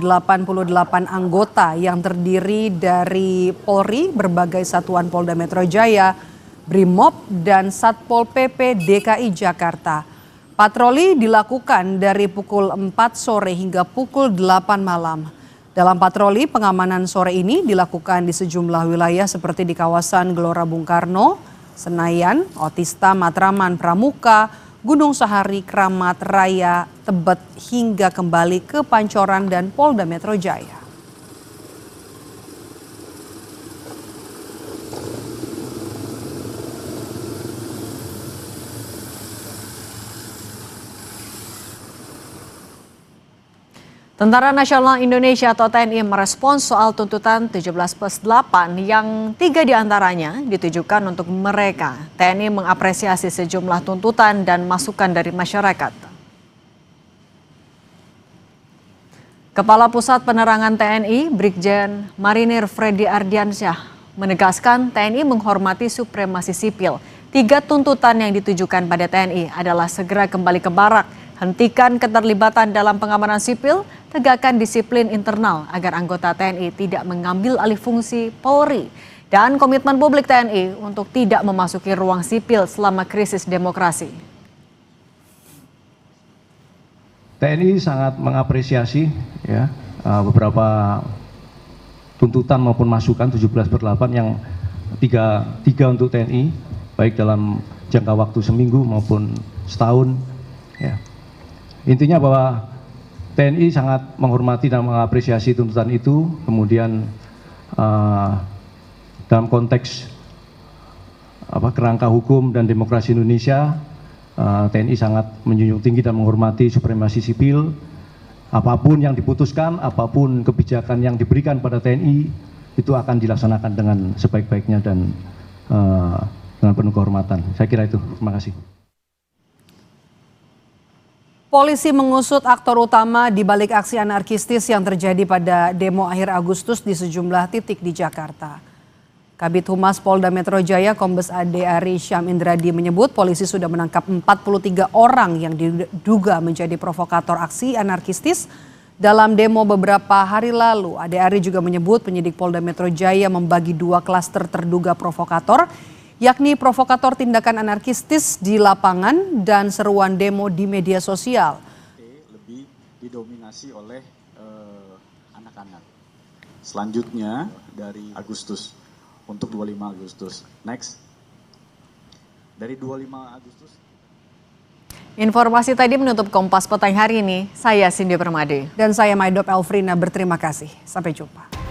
anggota yang terdiri dari Polri, berbagai satuan Polda Metro Jaya, Brimob, dan Satpol PP DKI Jakarta. Patroli dilakukan dari pukul 4 sore hingga pukul 8 malam. Dalam patroli pengamanan sore ini dilakukan di sejumlah wilayah seperti di kawasan Gelora Bung Karno, Senayan, Otista, Matraman, Pramuka, Gunung Sahari, Kramat Raya, Tebet, hingga kembali ke Pancoran dan Polda Metro Jaya. Tentara Nasional Indonesia atau TNI merespons soal tuntutan 17+8 yang 3 diantaranya ditujukan untuk mereka. TNI mengapresiasi sejumlah tuntutan dan masukan dari masyarakat. Kepala Pusat Penerangan TNI, Brigjen Marinir Freddy Ardiansyah, menegaskan TNI menghormati supremasi sipil. 3 tuntutan yang ditujukan pada TNI adalah segera kembali ke barak, hentikan keterlibatan dalam pengamanan sipil, tegakkan disiplin internal agar anggota TNI tidak mengambil alih fungsi Polri, dan komitmen publik TNI untuk tidak memasuki ruang sipil selama krisis demokrasi. TNI sangat mengapresiasi ya beberapa tuntutan maupun masukan 17+8 yang tiga untuk TNI, baik dalam jangka waktu seminggu maupun setahun. Ya. Intinya bahwa TNI sangat menghormati dan mengapresiasi tuntutan itu. Kemudian dalam konteks kerangka hukum dan demokrasi Indonesia, TNI sangat menjunjung tinggi dan menghormati supremasi sipil. Apapun yang diputuskan, apapun kebijakan yang diberikan pada TNI, itu akan dilaksanakan dengan sebaik-baiknya dan dengan penuh kehormatan. Saya kira itu. Terima kasih. Polisi mengusut aktor utama di balik aksi anarkistis yang terjadi pada demo akhir Agustus di sejumlah titik di Jakarta. Kabid Humas Polda Metro Jaya Kombes Ade Ari Syam Indradi menyebut polisi sudah menangkap 43 orang yang diduga menjadi provokator aksi anarkistis dalam demo beberapa hari lalu. Ade Ari juga menyebut penyidik Polda Metro Jaya membagi 2 klaster terduga provokator, yakni provokator tindakan anarkistis di lapangan dan seruan demo di media sosial. Lebih didominasi oleh anak-anak. Selanjutnya dari Agustus, untuk 25 Agustus. Next. Dari 25 Agustus. Informasi tadi menutup Kompas Petang hari ini. Saya Cindy Permade. Dan saya Maidop Elfrina berterima kasih. Sampai jumpa.